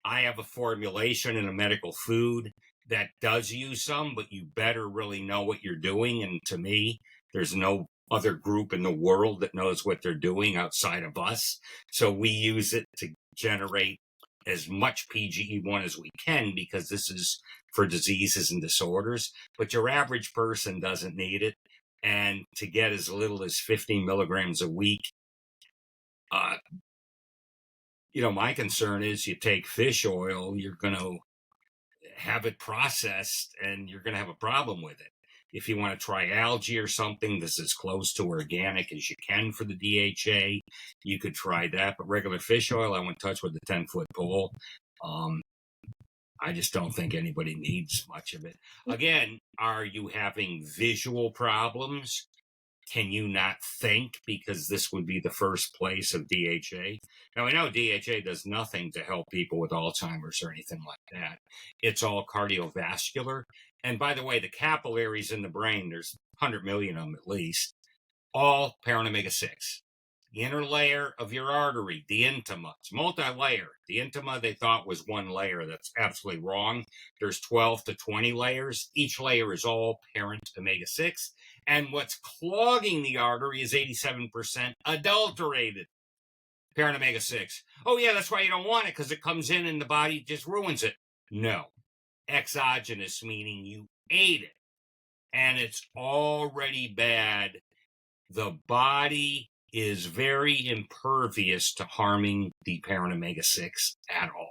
[SPEAKER 2] I have a formulation in a medical food that does use some, but you better really know what you're doing. And to me, there's no other group in the world that knows what they're doing outside of us. So we use it to generate as much PGE1 as we can because this is for diseases and disorders. But your average person doesn't need it. And to get as little as 15 milligrams a week, my concern is you take fish oil, you're going to have it processed and you're going to have a problem with it. If you want to try algae or something that's as close to organic as you can for the DHA, you could try that. But regular fish oil, I wouldn't touch with the 10-foot pole. I just don't think anybody needs much of it. Again, are you having visual problems? Can you not think because this would be the first place of DHA? Now, we know DHA does nothing to help people with Alzheimer's or anything like that. It's all cardiovascular. And by the way, the capillaries in the brain, there's 100 million of them at least, all parent omega-6. The inner layer of your artery, the intima, it's multi-layer. The intima they thought was one layer. That's absolutely wrong. There's 12 to 20 layers. Each layer is all parent omega-6. And what's clogging the artery is 87% adulterated parent omega-6. Oh, yeah, that's why you don't want it, because it comes in and the body just ruins it. No. Exogenous, meaning you ate it, and it's already bad. The body is very impervious to harming the parent omega-6 at all.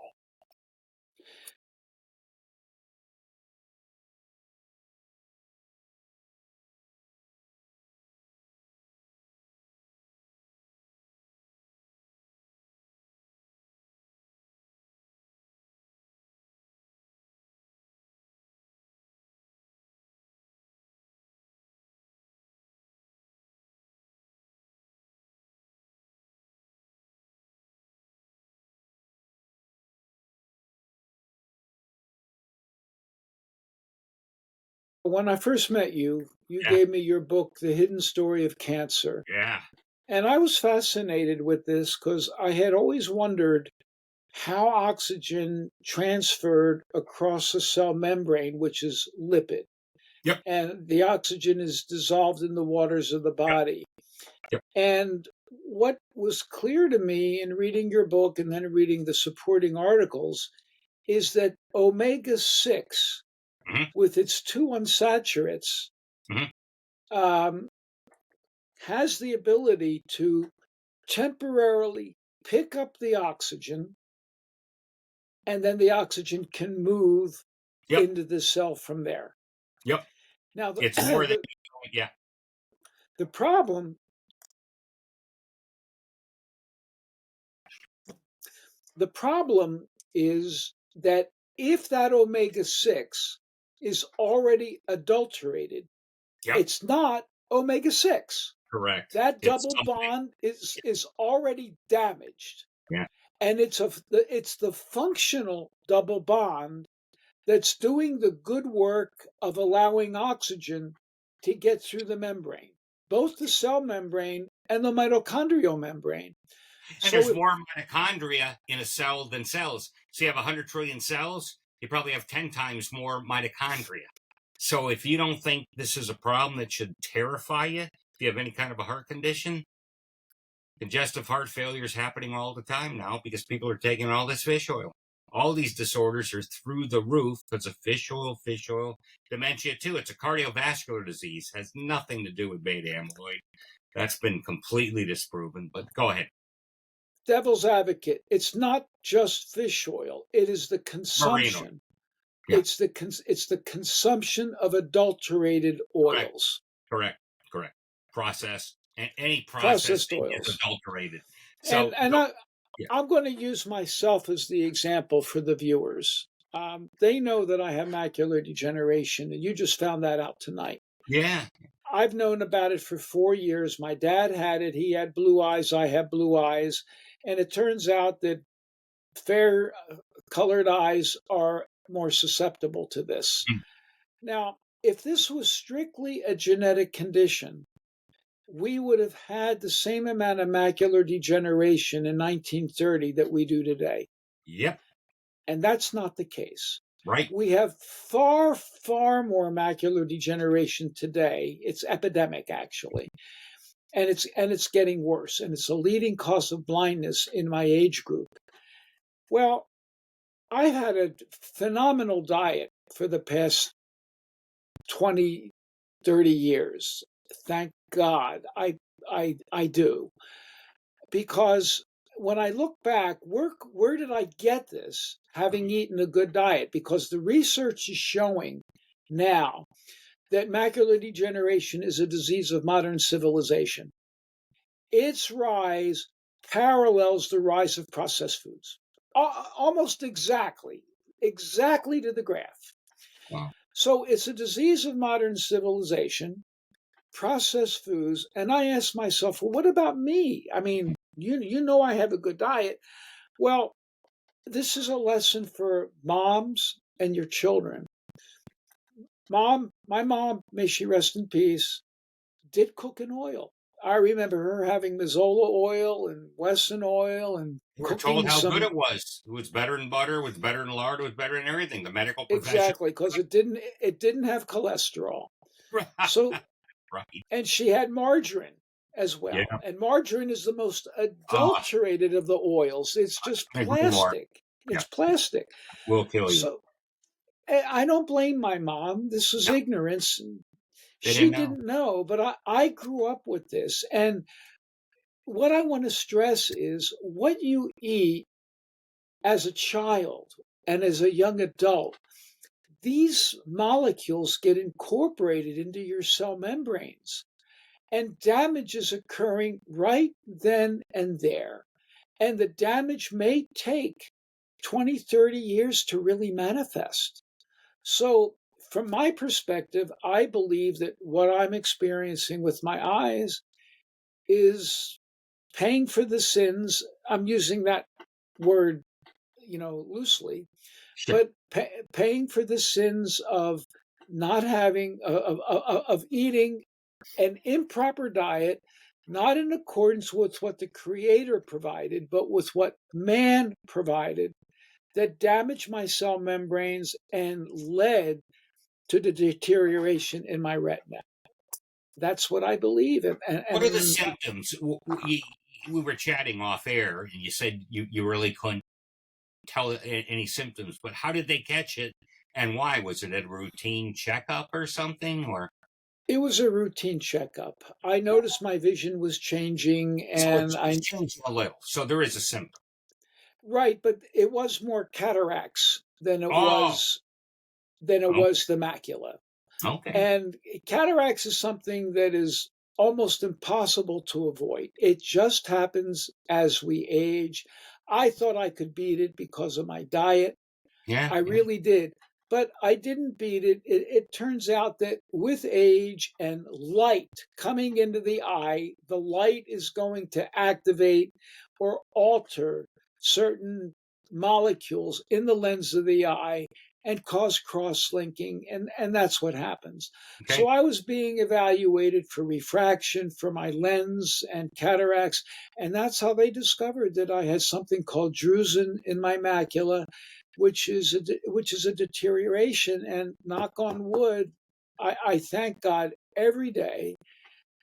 [SPEAKER 3] When I first met you, you gave me your book, The Hidden Story of Cancer.
[SPEAKER 2] Yeah.
[SPEAKER 3] And I was fascinated with this because I had always wondered how oxygen transferred across the cell membrane, which is lipid.
[SPEAKER 2] Yep.
[SPEAKER 3] And the oxygen is dissolved in the waters of the body.
[SPEAKER 2] Yep.
[SPEAKER 3] And what was clear to me in reading your book and then reading the supporting articles is that omega-6, with its 2 unsaturates, has the ability to temporarily pick up the oxygen, and then the oxygen can move into the cell from there.
[SPEAKER 2] Yep.
[SPEAKER 3] Now,
[SPEAKER 2] it's more than
[SPEAKER 3] the problem. The problem is that if that omega-6 is already adulterated, it's not omega-6.
[SPEAKER 2] Correct.
[SPEAKER 3] That
[SPEAKER 2] It's
[SPEAKER 3] double
[SPEAKER 2] something.
[SPEAKER 3] bond is already damaged.
[SPEAKER 2] Yeah.
[SPEAKER 3] And it's the functional double bond that's doing the good work of allowing oxygen to get through the membrane, both the cell membrane and the mitochondrial membrane.
[SPEAKER 2] And
[SPEAKER 3] So
[SPEAKER 2] there's more mitochondria in a cell than cells. So you have 100 trillion cells, you probably have 10 times more mitochondria. So if you don't think this is a problem that should terrify you, if you have any kind of a heart condition, congestive heart failure is happening all the time now because people are taking all this fish oil. All these disorders are through the roof because of fish oil. Dementia, too. It's a cardiovascular disease. Has nothing to do with beta amyloid. That's been completely disproven. But go ahead.
[SPEAKER 3] devil's advocate, it's not just fish oil, it is the consumption.
[SPEAKER 2] Yeah.
[SPEAKER 3] It's the consumption of adulterated oils.
[SPEAKER 2] Correct. Processed. And any
[SPEAKER 3] Processed
[SPEAKER 2] processing
[SPEAKER 3] oils.
[SPEAKER 2] is adulterated. So
[SPEAKER 3] I'm going to use myself as the example for the viewers. They know that I have macular degeneration, and you just found that out tonight.
[SPEAKER 2] Yeah.
[SPEAKER 3] I've known about it for 4 years. My dad had it. He had blue eyes. I have blue eyes. And it turns out that fair colored eyes are more susceptible to this. Now, if this was strictly a genetic condition, we would have had the same amount of macular degeneration in 1930 that we do today.
[SPEAKER 2] Yep.
[SPEAKER 3] And that's not the case.
[SPEAKER 2] Right.
[SPEAKER 3] We have far, far more macular degeneration today. It's epidemic, actually. And it's getting worse. And it's a leading cause of blindness in my age group. Well, I've had a phenomenal diet for the past 20, 30 years. Thank God I do. Because when I look back, where did I get this, having eaten a good diet? Because the research is showing now that macular degeneration is a disease of modern civilization. Its rise parallels the rise of processed foods, almost exactly to the graph.
[SPEAKER 2] Wow.
[SPEAKER 3] So it's a disease of modern civilization, processed foods, and I ask myself, well, what about me? I mean, you know I have a good diet. Well, this is a lesson for moms and your children. My mom, may she rest in peace, did cook in oil. I remember her having Mazola oil and Wesson oil and
[SPEAKER 2] We're told how good it was. It was better than butter, it was better than lard, it was better than everything. The medical profession.
[SPEAKER 3] Exactly, because it didn't have cholesterol. So,
[SPEAKER 2] right.
[SPEAKER 3] And she had margarine as well.
[SPEAKER 2] Yeah.
[SPEAKER 3] And margarine is the most adulterated of the oils. It's just plastic. It's plastic.
[SPEAKER 2] Will kill you.
[SPEAKER 3] So I don't blame my mom. This is ignorance. She didn't know, but I grew up with this. And what I want to stress is what you eat as a child and as a young adult, these molecules get incorporated into your cell membranes, and damage is occurring right then and there. And the damage may take 20, 30 years to really manifest. So from my perspective, I believe that what I'm experiencing with my eyes is paying for the sins. I'm using that word, loosely, but paying for the sins of not having, of eating an improper diet, not in accordance with what the Creator provided, but with what man provided, that damaged my cell membranes and led to the deterioration in my retina. That's what I believe.
[SPEAKER 2] What are the symptoms? We were chatting off air, and you said you really couldn't tell any symptoms, but how did they catch it, and why? Was it a routine checkup or something, or?
[SPEAKER 3] It was a routine checkup. I noticed my vision was changing, and
[SPEAKER 2] so it's changing a little. So there is a symptom,
[SPEAKER 3] right? But it was more cataracts than it was the macula.
[SPEAKER 2] Okay.
[SPEAKER 3] And cataracts is something that is almost impossible to avoid. It just happens as we age. I thought I could beat it because of my diet.
[SPEAKER 2] Yeah,
[SPEAKER 3] I really did. but I didn't beat it. It turns out that with age and light coming into the eye, the light is going to activate or alter certain molecules in the lens of the eye and cause cross-linking, and that's what happens. So
[SPEAKER 2] Okay.
[SPEAKER 3] I was being evaluated for refraction for my lens and cataracts, and that's how they discovered that I had something called drusen in my macula, which is a deterioration. And knock on wood, I thank God every day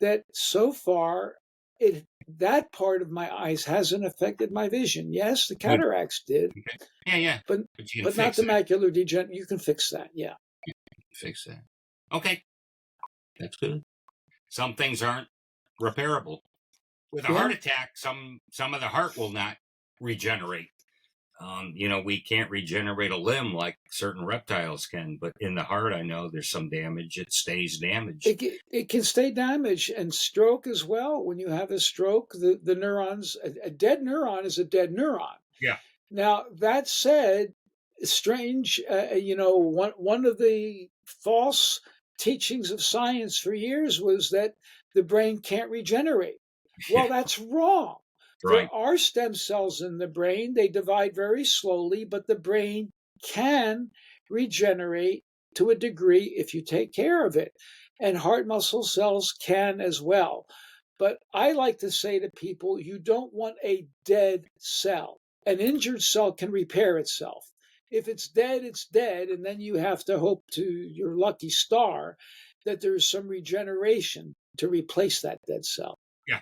[SPEAKER 3] that so far it that part of my eyes hasn't affected my vision. Yes, the
[SPEAKER 2] Good.
[SPEAKER 3] cataracts did,
[SPEAKER 2] Okay. Yeah, yeah.
[SPEAKER 3] but
[SPEAKER 2] But you can
[SPEAKER 3] but not
[SPEAKER 2] fix
[SPEAKER 3] the
[SPEAKER 2] that.
[SPEAKER 3] macular degeneration. You can fix that. Yeah.
[SPEAKER 2] Fix that. Okay. That's good. Some things aren't repairable. With a
[SPEAKER 3] Yeah.
[SPEAKER 2] heart attack, some of the heart will not regenerate. We can't regenerate a limb like certain reptiles can, but in the heart, I know there's some damage. It stays damaged.
[SPEAKER 3] It can stay damaged, and stroke as well. When you have a stroke, the neurons, a dead neuron is a dead neuron.
[SPEAKER 2] Yeah.
[SPEAKER 3] Now, that said, strange, one of the false teachings of science for years was that the brain can't regenerate. Well,
[SPEAKER 2] Yeah.
[SPEAKER 3] that's wrong.
[SPEAKER 2] Right.
[SPEAKER 3] There are stem cells in the brain. They divide very slowly, but the brain can regenerate to a degree if you take care of it. And heart muscle cells can as well. But I like to say to people, you don't want a dead cell. An injured cell can repair itself. If it's dead, it's dead, and then you have to hope to your lucky star that there's some regeneration to replace that dead cell.
[SPEAKER 2] Yeah.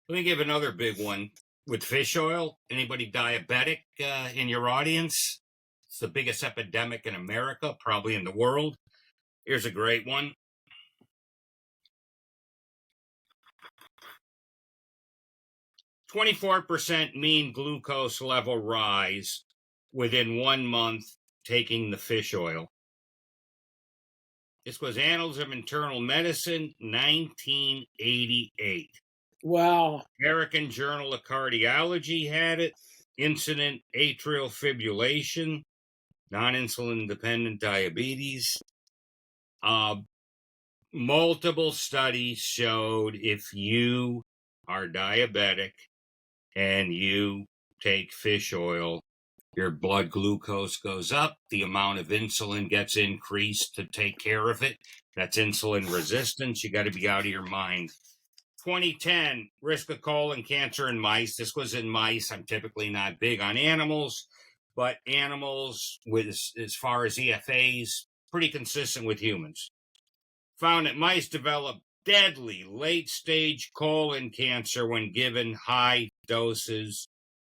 [SPEAKER 2] Let me give another big one with fish oil. Anybody diabetic in your audience? It's the biggest epidemic in America, probably in the world. Here's a great one. 24% mean glucose level rise within 1 month taking the fish oil. This was Annals of Internal Medicine, 1988.
[SPEAKER 3] Wow.
[SPEAKER 2] American Journal of Cardiology had it. Incident atrial fibrillation, non-insulin dependent diabetes. Multiple studies showed if you are diabetic and you take fish oil, your blood glucose goes up, the amount of insulin gets increased to take care of it. That's insulin resistance. You got to be out of your mind. 2010, risk of colon cancer in mice. This was in mice. I'm typically not big on animals, but animals, with as far as EFAs, pretty consistent with humans. Found that mice develop deadly late-stage colon cancer when given high doses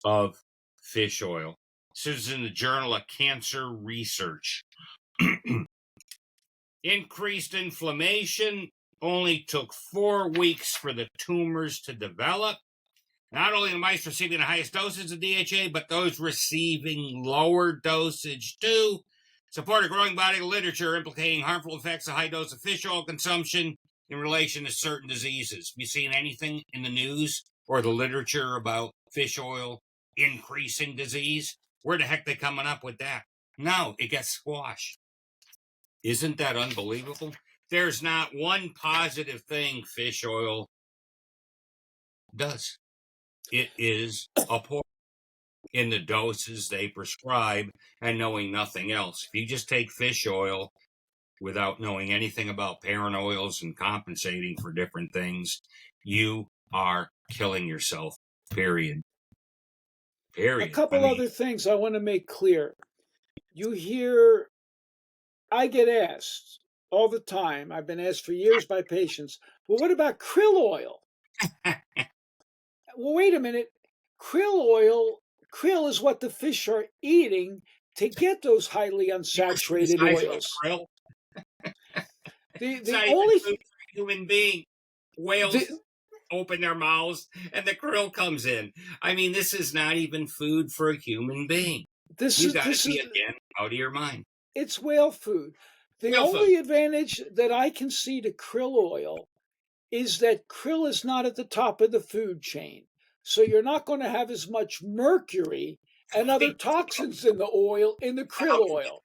[SPEAKER 2] of fish oil. This is in the Journal of Cancer Research. Increased inflammation only took 4 weeks for the tumors to develop. Not only the mice receiving the highest doses of DHA, but those receiving lower dosage too. Support a growing body of literature implicating harmful effects of high dose of fish oil consumption in relation to certain diseases. Have you seen anything in the news or the literature about fish oil increasing disease? Where the heck are they coming up with that? No, it gets squashed. Isn't that unbelievable? There's not one positive thing fish oil does. It is appalling in the doses they prescribe and knowing nothing else. If you just take fish oil without knowing anything about parent oils and compensating for different things, you are killing yourself, period.
[SPEAKER 3] A couple other things I want to make clear. I get asked all the time, I've been asked for years by patients, well, what about krill oil? Well, wait a minute. Krill is what the fish are eating to get those highly unsaturated oils. The only
[SPEAKER 2] human being, whales open their mouths and the krill comes in. I mean, this is not even food for a human being. You got to be again out of your mind.
[SPEAKER 3] It's whale food. The only advantage that I can see to krill oil is that krill is not at the top of the food chain. So you're not going to have as much mercury and other toxins in the oil, in the krill oil.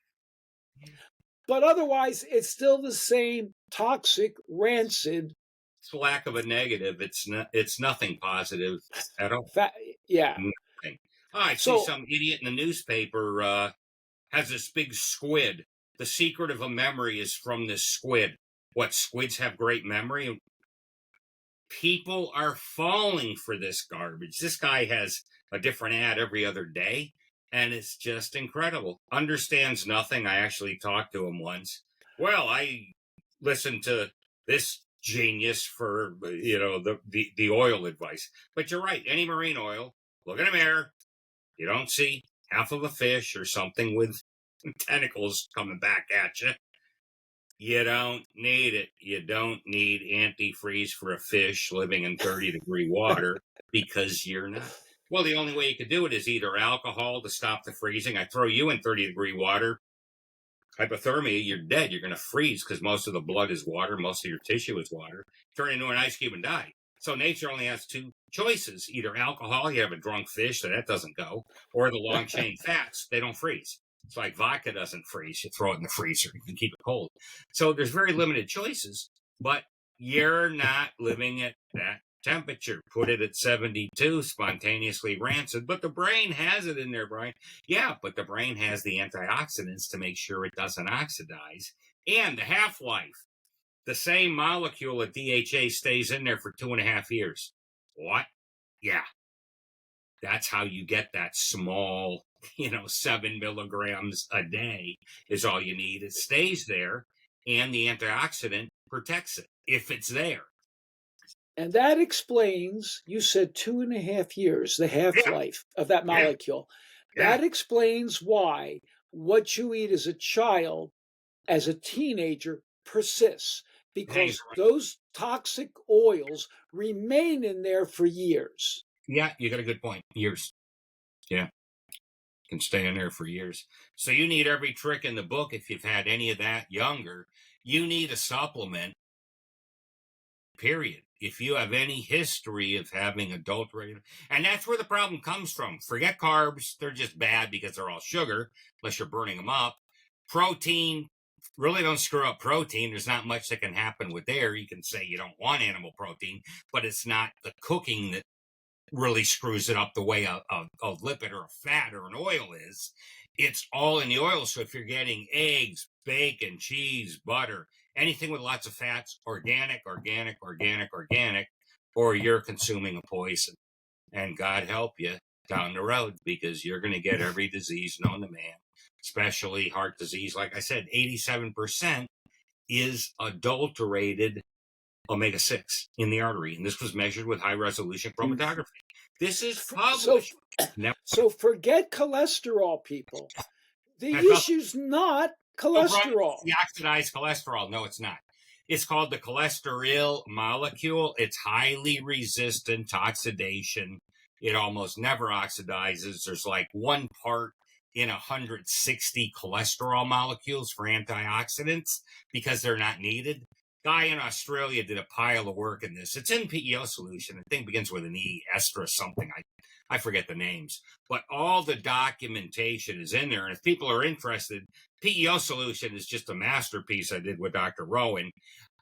[SPEAKER 3] But otherwise, it's still the same toxic, rancid.
[SPEAKER 2] It's lack of a negative. It's nothing positive at all.
[SPEAKER 3] Yeah.
[SPEAKER 2] Nothing. Oh, I see some idiot in the newspaper has this big squid. The secret of a memory is from this squid. What, squids have great memory? People are falling for this garbage. This guy has a different ad every other day, and it's just incredible. Understands nothing. I actually talked to him once. Well, I listened to this genius for, the oil advice. But you're right. Any marine oil, look in a mirror. You don't see half of a fish or something with tentacles coming back at you. You don't need it. You don't need antifreeze for a fish living in 30-degree water because you're not. Well, the only way you could do it is either alcohol to stop the freezing. I throw you in 30-degree water, hypothermia, you're dead. You're going to freeze because most of the blood is water. Most of your tissue is water. Turn into an ice cube and die. So nature only has two choices. Either alcohol, you have a drunk fish, so that doesn't go, or the long-chain fats, they don't freeze. It's like vodka doesn't freeze. You throw it in the freezer. You can keep it cold. So there's very limited choices, but you're not living at that temperature. Put it at 72, spontaneously rancid, but the brain has it in there, Brian. Yeah, but the brain has the antioxidants to make sure it doesn't oxidize. And the half-life, the same molecule at DHA stays in there for 2.5 years. What? Yeah. That's how you get that small, 7 milligrams a day is all you need. It stays there, and the antioxidant protects it if it's there.
[SPEAKER 3] And that explains, you said 2.5 years, the half-life of that molecule.
[SPEAKER 2] Yeah.
[SPEAKER 3] That explains why what you eat as a child, as a teenager, persists, because those toxic oils remain in there for years.
[SPEAKER 2] Yeah, you got a good point. Years. Yeah. Can stay in there for years. So you need every trick in the book. If you've had any of that younger, you need a supplement, period. If you have any history of having adulterated, and that's where the problem comes from. Forget carbs. They're just bad because they're all sugar, unless you're burning them up. Protein, really don't screw up protein. There's not much that can happen with there. You can say you don't want animal protein, but it's not the cooking that really screws it up the way a lipid or a fat or an oil is. It's all in the oil. So if you're getting eggs, bacon, cheese, butter, anything with lots of fats, organic, or you're consuming a poison. And God help you down the road, because you're going to get every disease known to man, especially heart disease. Like I said, 87% is adulterated omega-6 in the artery. And this was measured with high-resolution chromatography. This is published.
[SPEAKER 3] So forget cholesterol, people. The issue's not cholesterol.
[SPEAKER 2] The oxidized cholesterol. No, it's not. It's called the cholesterol molecule. It's highly resistant to oxidation. It almost never oxidizes. There's like 1 part in 160 cholesterol molecules for antioxidants because they're not needed. Guy in Australia did a pile of work in this. It's in PEO solution. The thing begins with an E, Estra something. I forget the names. But all the documentation is in there. And if people are interested, PEO solution is just a masterpiece I did with Dr. Rowen.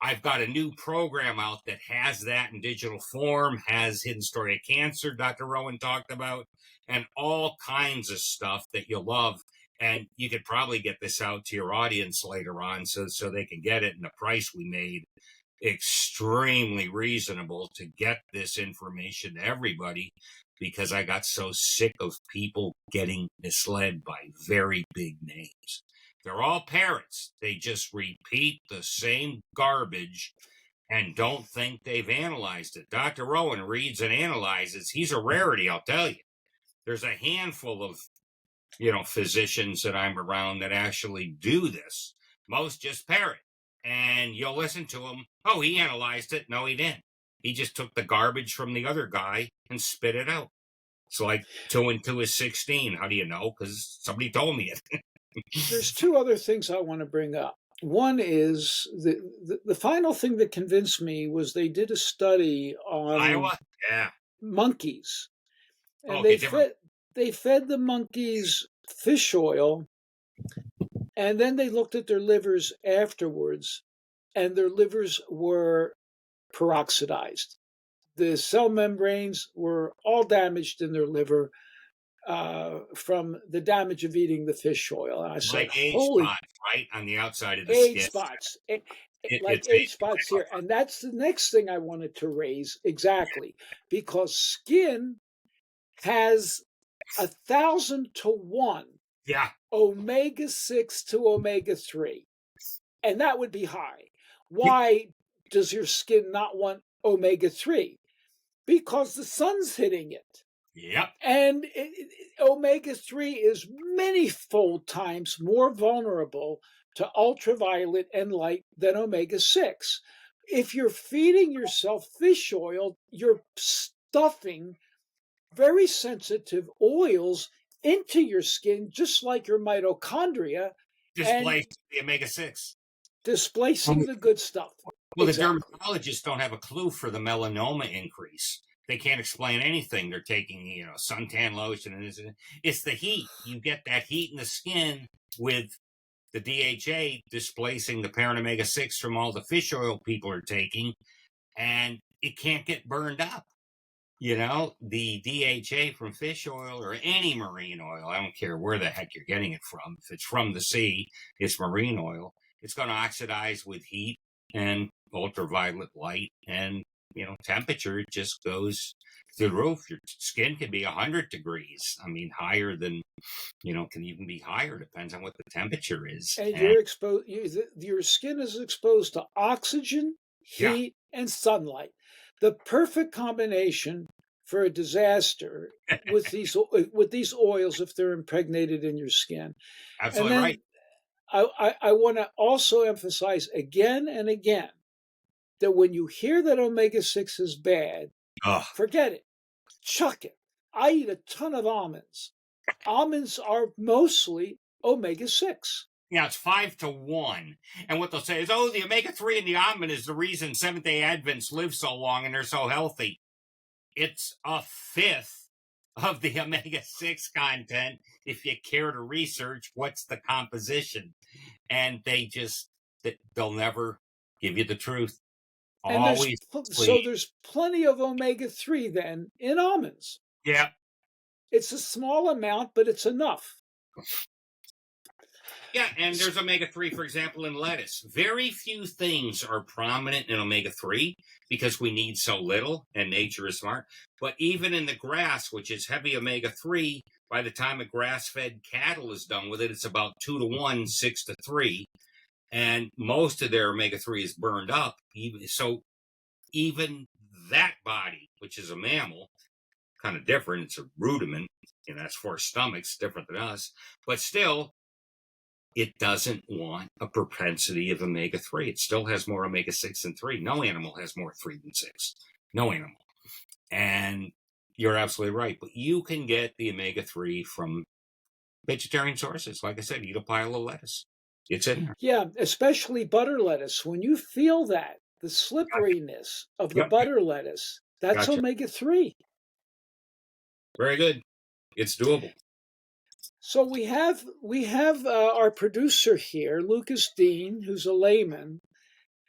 [SPEAKER 2] I've got a new program out that has that in digital form, has Hidden Story of Cancer Dr. Rowen talked about, and all kinds of stuff that you'll love. And you could probably get this out to your audience later on so they can get it. And the price we made extremely reasonable to get this information to everybody, because I got so sick of people getting misled by very big names. They're all parrots. They just repeat the same garbage and don't think they've analyzed it. Dr. Rowen reads and analyzes. He's a rarity, I'll tell you. There's a handful of physicians that I'm around that actually do this. Most just parrot. And you'll listen to him. Oh, he analyzed it. No, he didn't. He just took the garbage from the other guy and spit it out. It's like 2 and 2 is 16. How do you know? Because somebody told me it.
[SPEAKER 3] There's 2 other things I want to bring up. One is the final thing that convinced me was they did a study on
[SPEAKER 2] Iowa? Yeah.
[SPEAKER 3] monkeys. And they fed the monkeys fish oil, and then they looked at their livers afterwards, and their livers were peroxidized. The cell membranes were all damaged in their liver from the damage of eating the fish oil. And I said,
[SPEAKER 2] Like age
[SPEAKER 3] holy,
[SPEAKER 2] spots, right? On the outside of the
[SPEAKER 3] age
[SPEAKER 2] skin.
[SPEAKER 3] spots, like
[SPEAKER 2] It's
[SPEAKER 3] age
[SPEAKER 2] age.
[SPEAKER 3] spots here. And that's the next thing I wanted to raise, exactly, because skin has 1,000 to 1
[SPEAKER 2] Yeah.
[SPEAKER 3] omega-6 to omega-3. And that would be high. Why does your skin not want omega-3? Because the sun's hitting it.
[SPEAKER 2] Yep.
[SPEAKER 3] And omega-3 is many-fold times more vulnerable to ultraviolet and light than omega-6. If you're feeding yourself fish oil, you're stuffing very sensitive oils into your skin, just like your mitochondria,
[SPEAKER 2] Displace the omega-6.
[SPEAKER 3] displacing the good stuff.
[SPEAKER 2] Well,
[SPEAKER 3] Exactly.
[SPEAKER 2] the dermatologists don't have a clue for the melanoma increase. They can't explain anything. They're taking, suntan lotion, and it's the heat. You get that heat in the skin with the DHA displacing the parent omega-6 from all the fish oil people are taking, and it can't get burned up. The DHA from fish oil or any marine oil, I don't care where the heck you're getting it from. If it's from the sea, it's marine oil. It's going to oxidize with heat and ultraviolet light, and temperature just goes through the roof. Your skin can be 100 degrees. I mean, higher than, can even be higher. Depends on what the temperature is.
[SPEAKER 3] And you're exposed. Your skin is exposed to oxygen, heat, and sunlight. The perfect combination for a disaster with these oils if they're impregnated in your skin.
[SPEAKER 2] Absolutely right.
[SPEAKER 3] I want to also emphasize again and again that when you hear that omega-6 is bad, forget it. Chuck it. I eat a ton of almonds. Almonds are mostly omega-6.
[SPEAKER 2] Yeah, it's 5 to 1. And what they'll say is, the omega-3 in the almond is the reason Seventh-day Adventists live so long and they're so healthy. It's 1/5 of the omega-6 content if you care to research what's the composition. And they'll never give you the truth.
[SPEAKER 3] And there's plenty of omega-3 then in almonds.
[SPEAKER 2] Yeah.
[SPEAKER 3] It's a small amount, but it's enough.
[SPEAKER 2] Yeah, and there's omega-3, for example, in lettuce. Very few things are prominent in omega-3 because we need so little, and nature is smart. But even in the grass, which is heavy omega-3, by the time a grass-fed cattle is done with it, it's about 2 to 1, 6 to 3. And most of their omega-3 is burned up. Even that body, which is a mammal, kind of different, it's a rudiment, that's for stomachs, different than us, but still, it doesn't want a propensity of omega-3. It still has more omega-6 than 3. No animal has more 3 than 6. No animal. And you're absolutely right. But you can get the omega-3 from vegetarian sources. Like I said, eat a pile of lettuce. It's in there.
[SPEAKER 3] Yeah, especially butter lettuce. When you feel that, the slipperiness of the butter lettuce, that's omega-3.
[SPEAKER 2] Very good. It's doable.
[SPEAKER 3] So we have our producer here, Lucas Dean, who's a layman,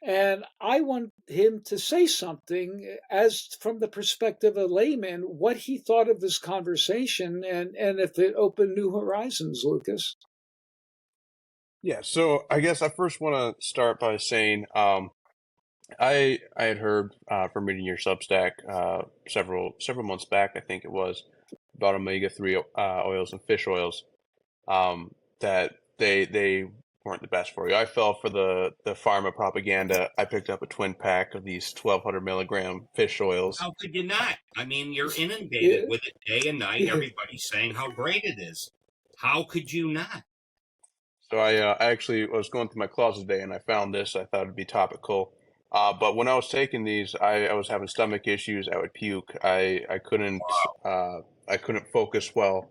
[SPEAKER 3] and I want him to say something as from the perspective of a layman, what he thought of this conversation and if it opened new horizons, Lucas.
[SPEAKER 1] Yeah, so I guess I first want to start by saying I had heard from reading your Substack several months back, I think it was, about omega-3 oils and fish oils, that they weren't the best for you. I fell for the pharma propaganda. I picked up a twin pack of these 1,200 milligram fish oils.
[SPEAKER 2] How could you not? I mean, you're inundated with it day and night. Everybody's saying how great it is. How could you not?
[SPEAKER 1] So I actually was going through my closet today and I found this. I thought it'd be topical. But when I was taking these, I was having stomach issues. I would puke. I couldn't focus well.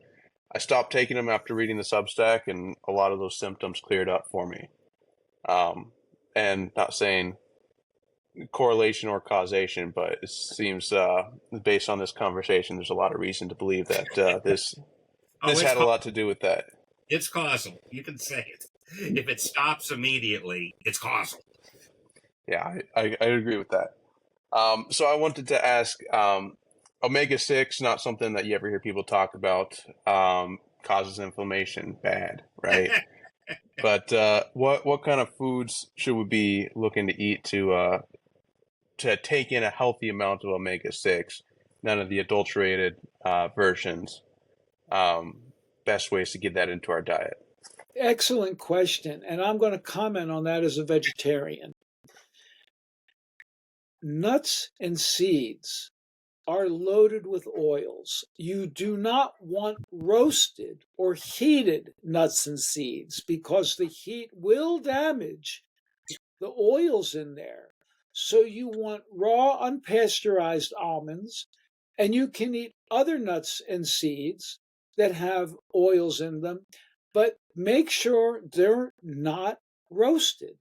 [SPEAKER 1] I stopped taking them after reading the Substack, and a lot of those symptoms cleared up for me. And not saying correlation or causation, but it seems based on this conversation, there's a lot of reason to believe that this
[SPEAKER 2] it's
[SPEAKER 1] had a lot to do with that.
[SPEAKER 2] It's causal. You can say it. If it stops immediately, it's causal.
[SPEAKER 1] Yeah, I agree with that. So I wanted to ask, omega-6, not something that you ever hear people talk about, causes inflammation, bad, right? But what kind of foods should we be looking to eat to take in a healthy amount of omega-6? None of the adulterated versions. Best ways to get that into our diet.
[SPEAKER 3] Excellent question. And I'm going to comment on that as a vegetarian. Nuts and seeds are loaded with oils. You do not want roasted or heated nuts and seeds because the heat will damage the oils in there. So you want raw, unpasteurized almonds, and you can eat other nuts and seeds that have oils in them, but make sure they're not roasted.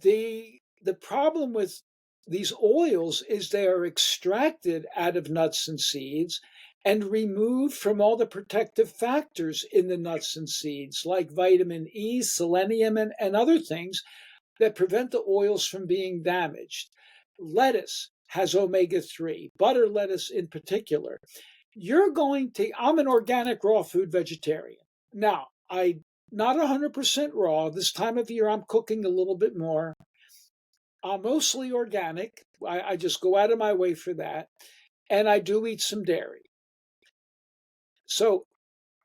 [SPEAKER 3] The problem with these oils is they are extracted out of nuts and seeds and removed from all the protective factors in the nuts and seeds, like vitamin E, selenium, and other things that prevent the oils from being damaged. Lettuce has omega-3, butter lettuce in particular. I'm an organic raw food vegetarian. Now, I'm not 100% raw. This time of year, I'm cooking a little bit more. I'm mostly organic. I just go out of my way for that. And I do eat some dairy. So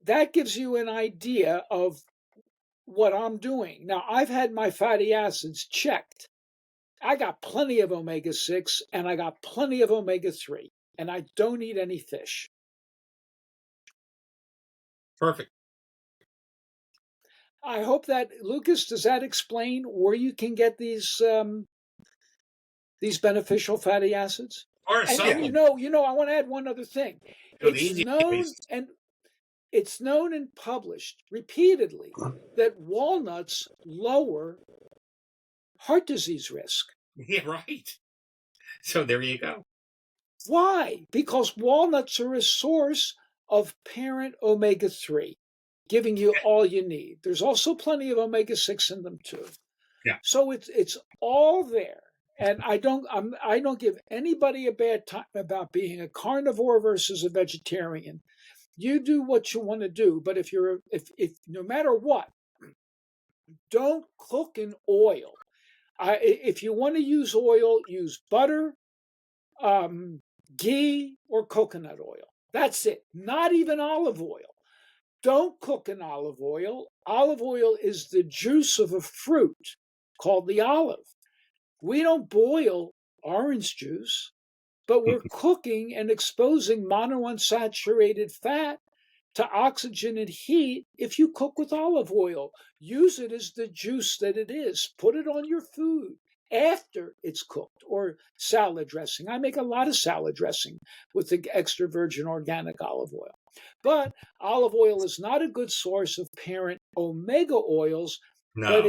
[SPEAKER 3] that gives you an idea of what I'm doing. Now, I've had my fatty acids checked. I got plenty of omega-6 and I got plenty of omega-3, and I don't eat any fish.
[SPEAKER 2] Perfect.
[SPEAKER 3] I hope that, Lucas, does that explain where you can get these beneficial fatty acids?
[SPEAKER 2] Or
[SPEAKER 3] And you know, I want to add one other thing. It's known and published repeatedly that walnuts lower heart disease risk.
[SPEAKER 2] Yeah, right. So there you go.
[SPEAKER 3] Why? Because walnuts are a source of parent omega-3, giving you all you need. There's also plenty of omega-6 in them too.
[SPEAKER 2] Yeah.
[SPEAKER 3] So it's all there. And I don't give anybody a bad time about being a carnivore versus a vegetarian. You do what you want to do, but if no matter what, don't cook in oil. If you want to use oil, use butter, ghee, or coconut oil. That's it. Not even olive oil. Don't cook in olive oil. Olive oil is the juice of a fruit called the olive. We don't boil orange juice, but we're cooking and exposing monounsaturated fat to oxygen and heat if you cook with olive oil. Use it as the juice that it is. Put it on your food after it's cooked, or salad dressing. I make a lot of salad dressing with the extra virgin organic olive oil. But olive oil is not a good source of parent omega oils,
[SPEAKER 2] No.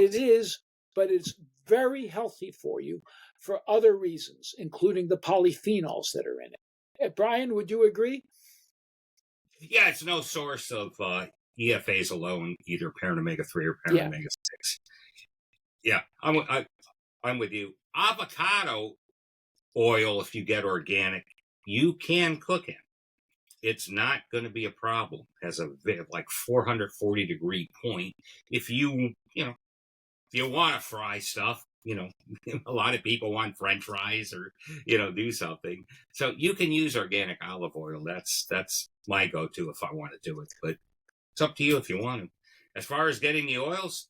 [SPEAKER 3] but it's very healthy for you for other reasons, including the polyphenols that are in it. Brian, would you agree?
[SPEAKER 2] Yeah, it's no source of EFAs alone, either parent omega-3 or parent omega-6. Yeah, I'm with you. Avocado oil, if you get organic, you can cook in. It's not going to be a problem. It has a 440 degree point. If you want to fry stuff, a lot of people want French fries or, do something. So you can use organic olive oil. That's my go-to if I want to do it. But it's up to you if you want to. As far as getting the oils,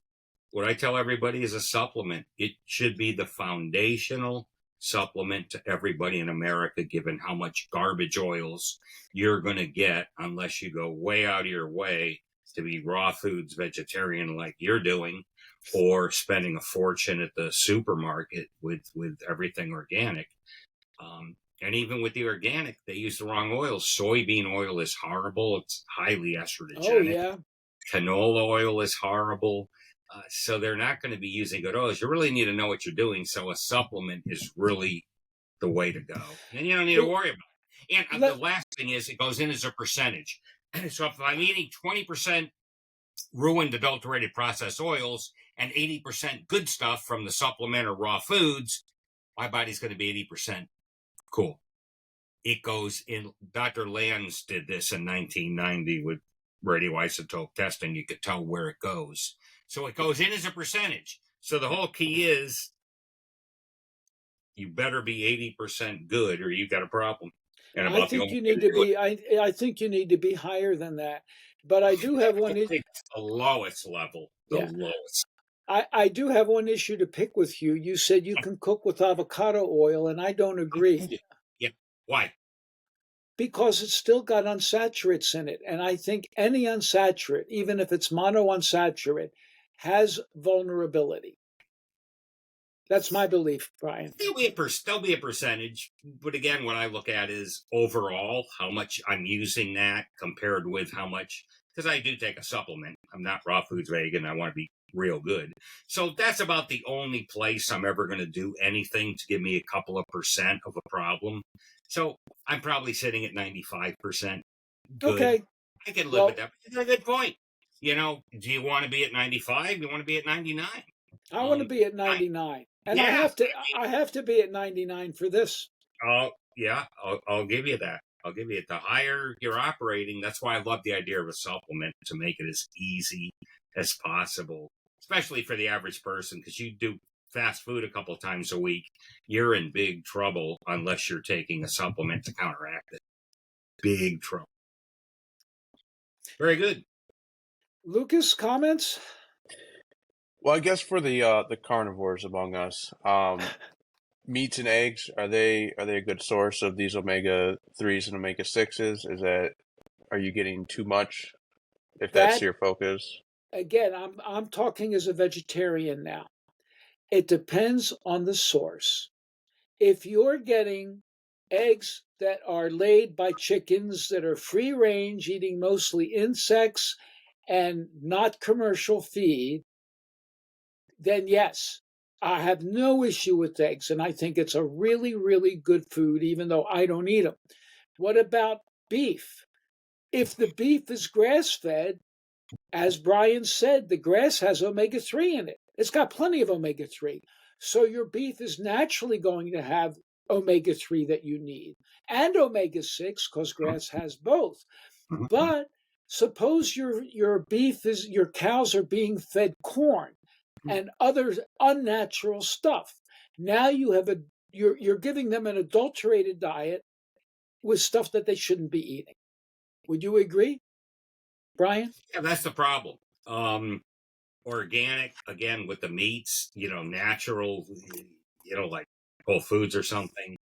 [SPEAKER 2] what I tell everybody is a supplement. It should be the foundational supplement to everybody in America, given how much garbage oils you're going to get unless you go way out of your way to be raw foods vegetarian like you're doing, or spending a fortune at the supermarket with everything organic. And even with the organic, they use the wrong oils. Soybean oil is horrible. It's highly estrogenic.
[SPEAKER 3] Oh, yeah.
[SPEAKER 2] Canola oil is horrible. So they're not going to be using good oils. You really need to know what you're doing. So a supplement is really the way to go. And you don't need to worry about it. And the last thing is it goes in as a percentage. So if I'm eating 20% ruined adulterated processed oils and 80% good stuff from the supplement or raw foods, my body's going to be 80% cool. It goes in. Dr. Lanz did this in 1990 with radioisotope testing. You could tell where it goes. So it goes in as a percentage. So the whole key is you better be 80% good or you've got a problem. And
[SPEAKER 3] I
[SPEAKER 2] about the
[SPEAKER 3] think
[SPEAKER 2] only
[SPEAKER 3] you
[SPEAKER 2] way
[SPEAKER 3] need
[SPEAKER 2] to
[SPEAKER 3] to
[SPEAKER 2] do it,
[SPEAKER 3] be. I think you need to be higher than that. But I do have one.
[SPEAKER 2] the lowest level, the
[SPEAKER 3] Yeah,
[SPEAKER 2] lowest.
[SPEAKER 3] I do have one issue to pick with you. You said you can cook with avocado oil, and I don't agree
[SPEAKER 2] Yeah. Why?
[SPEAKER 3] because it's still got unsaturates in it, and I think any unsaturate, even if it's monounsaturated, has vulnerability. That's my belief, Brian.
[SPEAKER 2] There'll be a percentage, but again, what I look at is overall how much I'm using that compared with how much, because I do take a supplement. I'm not raw foods vegan. I want to be real good. So that's about the only place I'm ever going to do anything to give me a couple of percent of a problem. So I'm probably sitting at 95% good.
[SPEAKER 3] Okay.
[SPEAKER 2] I can live
[SPEAKER 3] Well,
[SPEAKER 2] with that. That's a good point. Do you want to be at 95? You want to be at 99?
[SPEAKER 3] I want to be at 99, and
[SPEAKER 2] Yeah.
[SPEAKER 3] I have to be at 99 for this.
[SPEAKER 2] Oh, yeah, I'll give you that. I'll give you it. The higher you're operating, that's why I love the idea of a supplement to make it as easy as possible, especially for the average person, because you do fast food a couple times a week, you're in big trouble unless you're taking a supplement to counteract it. Big trouble. Very good.
[SPEAKER 3] Lucas, comments?
[SPEAKER 1] Well, I guess for the carnivores among us, meats and eggs, are they a good source of these omega-3s and omega-6s? Are you getting too much if that's
[SPEAKER 3] That
[SPEAKER 1] your focus?
[SPEAKER 3] again, I'm talking as a vegetarian now. It depends on the source. If you're getting eggs that are laid by chickens that are free range, eating mostly insects and not commercial feed, then yes, I have no issue with eggs. And I think it's a really, really good food, even though I don't eat them. What about beef? If the beef is grass fed, as Brian said, the grass has omega 3 in it. It's got plenty of omega 3. So your beef is naturally going to have omega 3 that you need and omega 6 because grass has both. But suppose your cows are being fed corn and other unnatural stuff. Now you're giving them an adulterated diet with stuff that they shouldn't be eating. Would you agree, Brian?
[SPEAKER 2] Yeah, that's the problem. Organic, again, with the meats, natural, like Whole Foods or something.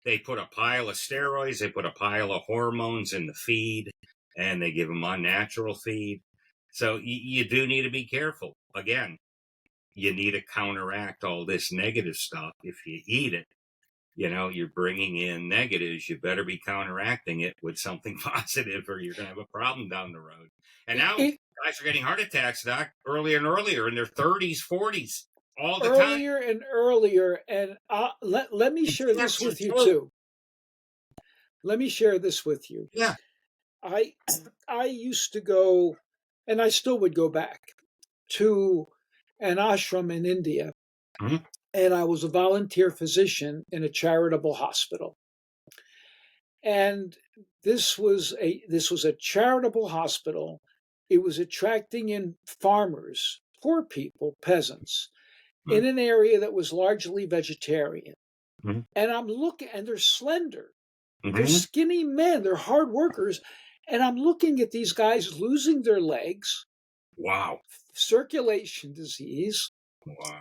[SPEAKER 2] They put a pile of steroids, they put a pile of hormones in the feed, and they give them unnatural feed. So you do need to be careful. Again, you need to counteract all this negative stuff. If you eat it, you're bringing in negatives. You better be counteracting it with something positive or you're going to have a problem down the road. And now guys are getting heart attacks, Doc, earlier and earlier in their 30s, 40s, all the time.
[SPEAKER 3] Earlier and earlier. And let me share this with you too. Let me share this with you.
[SPEAKER 2] Yeah.
[SPEAKER 3] I used to go, and I still would go back to an ashram in India.
[SPEAKER 2] Mm-hmm.
[SPEAKER 3] And I was a volunteer physician in a charitable hospital. And this was a charitable hospital. It was attracting in farmers, poor people, peasants, in an area that was largely vegetarian.
[SPEAKER 2] Mm-hmm.
[SPEAKER 3] And I'm looking, and they're slender.
[SPEAKER 2] Mm-hmm.
[SPEAKER 3] They're skinny men. They're hard workers. And I'm looking at these guys losing their legs.
[SPEAKER 2] Wow.
[SPEAKER 3] Circulation disease.
[SPEAKER 2] Wow.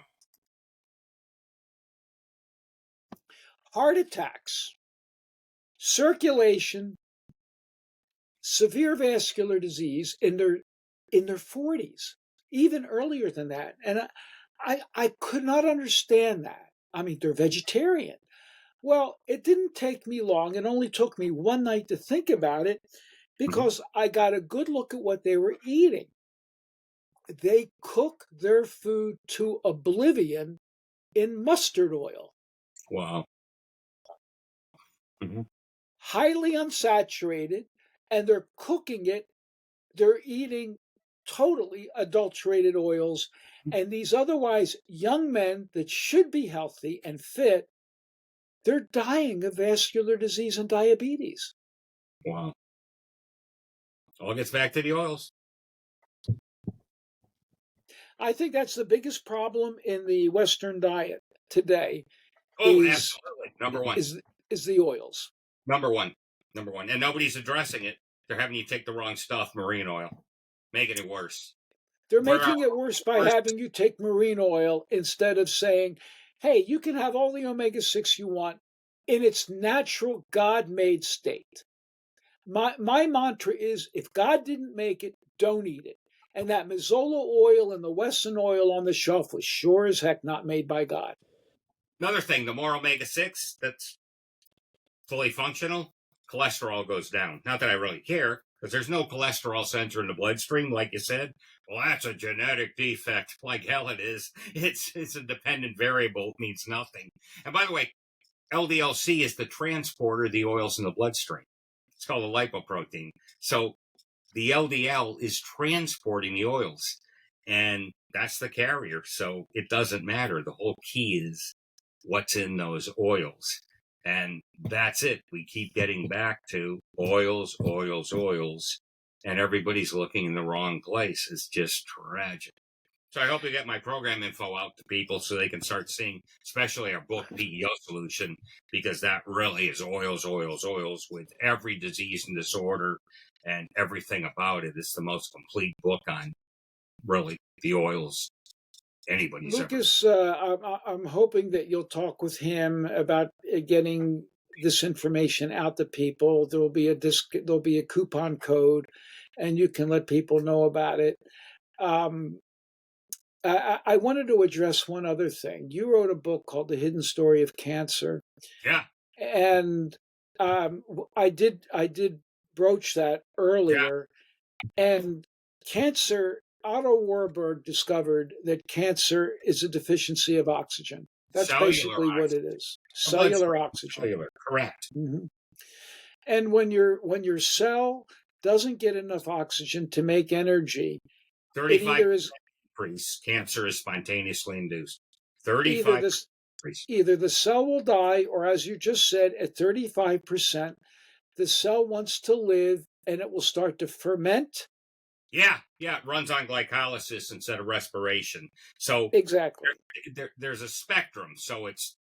[SPEAKER 3] Heart attacks. Circulation. Severe vascular disease in their 40s, even earlier than that. And I could not understand that. I mean, they're vegetarian. Well, it didn't take me long. It only took me one night to think about it because I got a good look at what they were eating. They cook their food to oblivion in mustard oil.
[SPEAKER 2] Wow.
[SPEAKER 3] Highly unsaturated, and they're cooking it they're eating totally adulterated oils. And these otherwise young men that should be healthy and fit, they're dying of vascular disease and diabetes.
[SPEAKER 2] Wow. All gets back to the oils.
[SPEAKER 3] I think that's the biggest problem in the Western diet today.
[SPEAKER 2] Oh, absolutely. Number one.
[SPEAKER 3] Is the oils.
[SPEAKER 2] Number one. And nobody's addressing it. They're having you take the wrong stuff, marine oil, making it worse.
[SPEAKER 3] They're making it worse by having you take marine oil instead of saying, hey, you can have all the omega-6 you want in its natural God-made state. My mantra is, if God didn't make it, don't eat it. And that Mazola oil and the Wesson oil on the shelf was sure as heck not made by God.
[SPEAKER 2] Another thing, the more omega-6 that's fully functional, cholesterol goes down. Not that I really care, because there's no cholesterol center in the bloodstream, like you said. Well, that's a genetic defect. Like hell it is. It's a dependent variable. It means nothing. And by the way, LDL-C is the transporter of the oils in the bloodstream. It's called a lipoprotein. So the LDL is transporting the oils, and that's the carrier. So it doesn't matter. The whole key is what's in those oils. And that's it. We keep getting back to oils, and everybody's looking in the wrong place. It's just tragic. So I hope you get my program info out to people so they can start seeing, especially our book, PEO Solution, because that really is oils with every disease and disorder and everything about it. It's the most complete book on really the oils anybody's
[SPEAKER 3] Lucas, I'm hoping that you'll talk with him about getting this information out to people. There'll be a coupon code, and you can let people know about it. I wanted to address one other thing. You wrote a book called The Hidden Story of Cancer.
[SPEAKER 2] Yeah.
[SPEAKER 3] And I did broach that earlier. Yeah. And cancer, Otto Warburg discovered that cancer is a deficiency of oxygen. That's basically what it is. Cellular oxygen.
[SPEAKER 2] Cellular, correct.
[SPEAKER 3] Mm-hmm. And when your cell doesn't get enough oxygen to make energy,
[SPEAKER 2] 35 increase. Cancer is spontaneously induced. 35.
[SPEAKER 3] Either the cell will die, or as you just said, at 35%, the cell wants to live and it will start to ferment.
[SPEAKER 2] Yeah, it runs on glycolysis instead of respiration. So
[SPEAKER 3] exactly,
[SPEAKER 2] there's a spectrum. So it's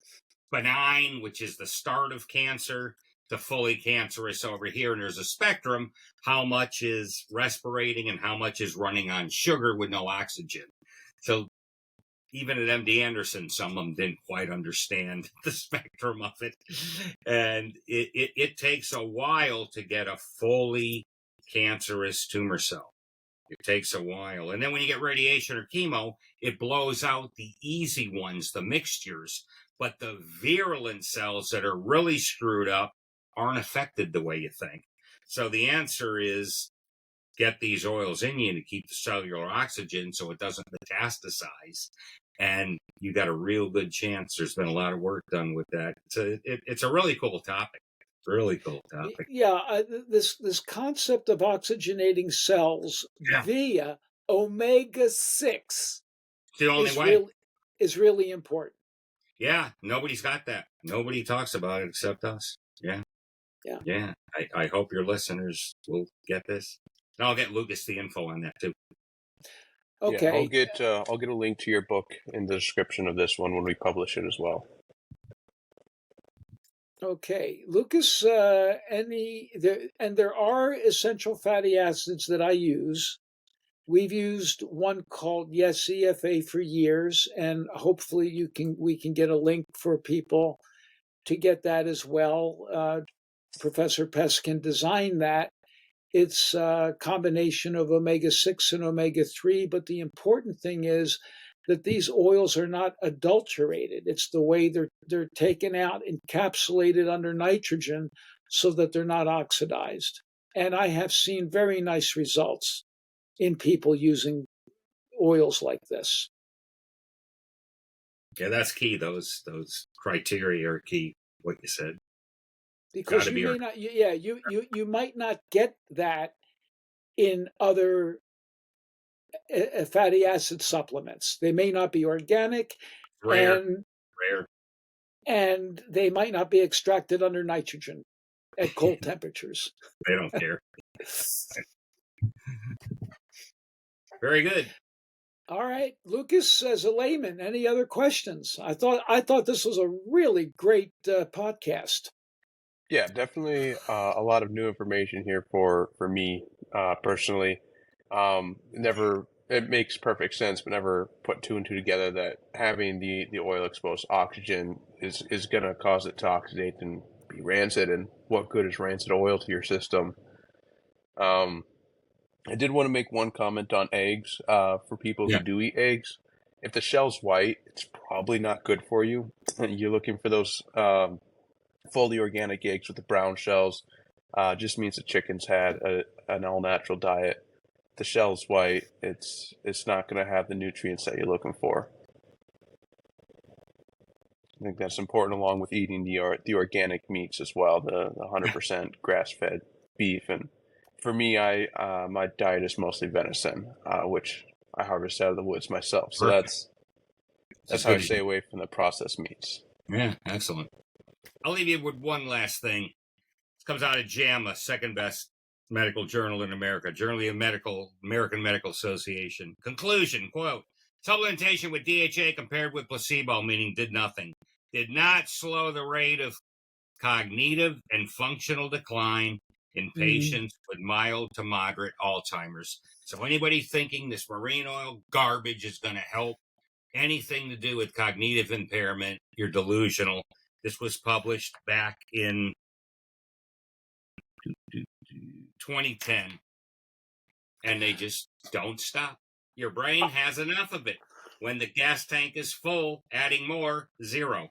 [SPEAKER 2] benign, which is the start of cancer, to fully cancerous over here. And there's a spectrum, how much is respirating and how much is running on sugar with no oxygen. So even at MD Anderson, some of them didn't quite understand the spectrum of it. And it takes a while to get a fully cancerous tumor cell. It takes a while. And then when you get radiation or chemo, it blows out the easy ones, the mixtures. But the virulent cells that are really screwed up aren't affected the way you think. So the answer is get these oils in you to keep the cellular oxygen so it doesn't metastasize. And you got a real good chance. There's been a lot of work done with that. It's a really cool topic. Really cool topic.
[SPEAKER 3] Yeah, this concept of oxygenating cells via omega-6
[SPEAKER 2] the only way.
[SPEAKER 3] Is really important.
[SPEAKER 2] Yeah, nobody's got that. Nobody talks about it except us. Yeah. I hope your listeners will get this. And I'll get Lucas the info on that too.
[SPEAKER 3] Okay.
[SPEAKER 1] Yeah, I'll get a link to your book in the description of this one when we publish it as well.
[SPEAKER 3] Okay, Lucas, there are essential fatty acids that I use. We've used one called EFA for years, and hopefully we can get a link for people to get that as well. Professor Peskin designed that. It's a combination of omega-6 and omega-3, but the important thing is that these oils are not adulterated. It's the way they're taken out, encapsulated under nitrogen so that they're not oxidized. And I have seen very nice results in people using oils like this.
[SPEAKER 2] Yeah, that's key. Those criteria are key, what you said.
[SPEAKER 3] Because you might not get that in other fatty acid supplements. They may not be organic,
[SPEAKER 2] Rare.
[SPEAKER 3] and they might not be extracted under nitrogen at cold temperatures.
[SPEAKER 2] They don't care. Very good.
[SPEAKER 3] All right, Lucas, as a layman, any other questions? I thought this was a really great podcast.
[SPEAKER 1] Yeah, definitely a lot of new information here for me personally. It makes perfect sense, but never put two and two together that having the oil exposed oxygen is going to cause it to oxidate and be rancid. And what good is rancid oil to your system? I did want to make one comment on eggs for people who do eat eggs. If the shell's white, it's probably not good for you. You're looking for those fully organic eggs with the brown shells. Just means the chicken's had an all-natural diet. If the shell's white, it's not going to have the nutrients that you're looking for. I think that's important, along with eating the organic meats as well, the 100% grass-fed beef. And for me, my diet is mostly venison, which I harvest out of the woods myself. So that's how I stay away from the processed meats.
[SPEAKER 2] Yeah, excellent. I'll leave you with one last thing. This comes out of JAMA, second best medical journal in America, Journal of American Medical Association. Conclusion, quote, supplementation with DHA compared with placebo, meaning did nothing, did not slow the rate of cognitive and functional decline in patients with mild to moderate Alzheimer's. So anybody thinking this marine oil garbage is going to help anything to do with cognitive impairment, you're delusional. This was published back in 2010, and they just don't stop. Your brain has enough of it. When the gas tank is full, adding more, zero.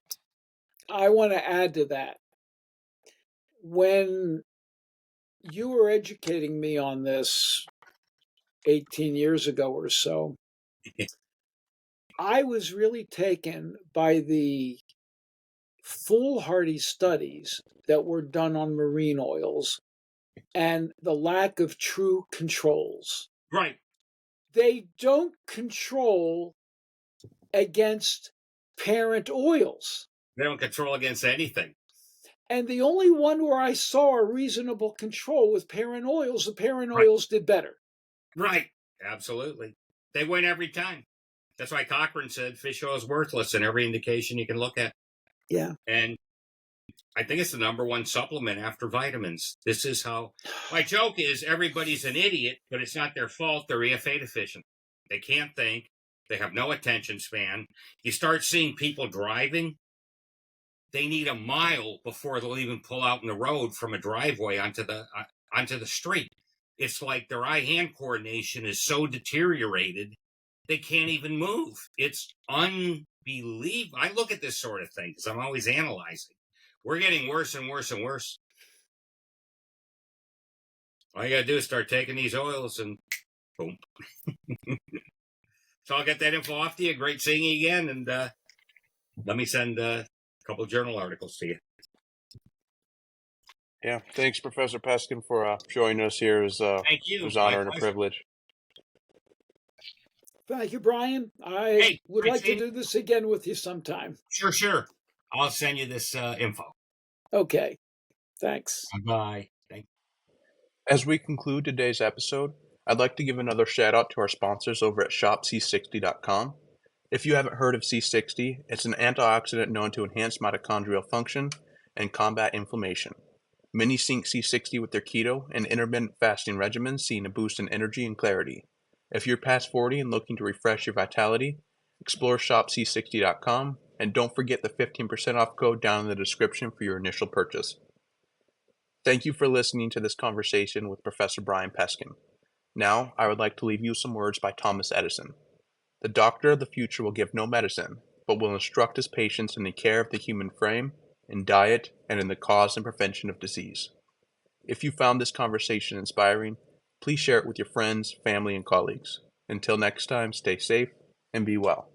[SPEAKER 3] I want to add to that. When you were educating me on this 18 years ago or so, I was really taken by the foolhardy studies that were done on marine oils and the lack of true controls.
[SPEAKER 2] Right.
[SPEAKER 3] They don't control against parent oils.
[SPEAKER 2] They don't control against anything.
[SPEAKER 3] And the only one where I saw a reasonable control with parent oils, the parent oils did better.
[SPEAKER 2] Right. Absolutely. They win every time. That's why Cochrane said fish oil is worthless in every indication you can look at.
[SPEAKER 3] Yeah.
[SPEAKER 2] And I think it's the number one supplement after vitamins. This is how my joke is everybody's an idiot, but it's not their fault. They're EFA deficient. They can't think. They have no attention span. You start seeing people driving. They need a mile before they'll even pull out in the road from a driveway onto the street. It's like their eye-hand coordination is so deteriorated, they can't even move. It's unbelievable. I look at this sort of thing because I'm always analyzing. We're getting worse and worse and worse. All you got to do is start taking these oils and boom. So I'll get that info off to you. Great seeing you again. And let me send a couple of journal articles to you.
[SPEAKER 1] Yeah. Thanks, Professor Peskin, for joining us here.
[SPEAKER 2] Thank you.
[SPEAKER 1] It was an honor and a privilege.
[SPEAKER 3] Thank you, Brian. I would like to do this again with you sometime.
[SPEAKER 2] Sure. I'll send you this info.
[SPEAKER 3] Okay. Thanks.
[SPEAKER 2] Bye.
[SPEAKER 1] As we conclude today's episode, I'd like to give another shout out to our sponsors over at shopc60.com. If you haven't heard of C60, it's an antioxidant known to enhance mitochondrial function and combat inflammation. Many sync C60 with their keto and intermittent fasting regimens, seeing a boost in energy and clarity. If you're past 40 and looking to refresh your vitality, explore shopc60.com and don't forget the 15% off code down in the description for your initial purchase. Thank you for listening to this conversation with Professor Brian Peskin. Now, I would like to leave you some words by Thomas Edison. The doctor of the future will give no medicine, but will instruct his patients in the care of the human frame, in diet, and in the cause and prevention of disease. If you found this conversation inspiring, please share it with your friends, family, and colleagues. Until next time, stay safe and be well.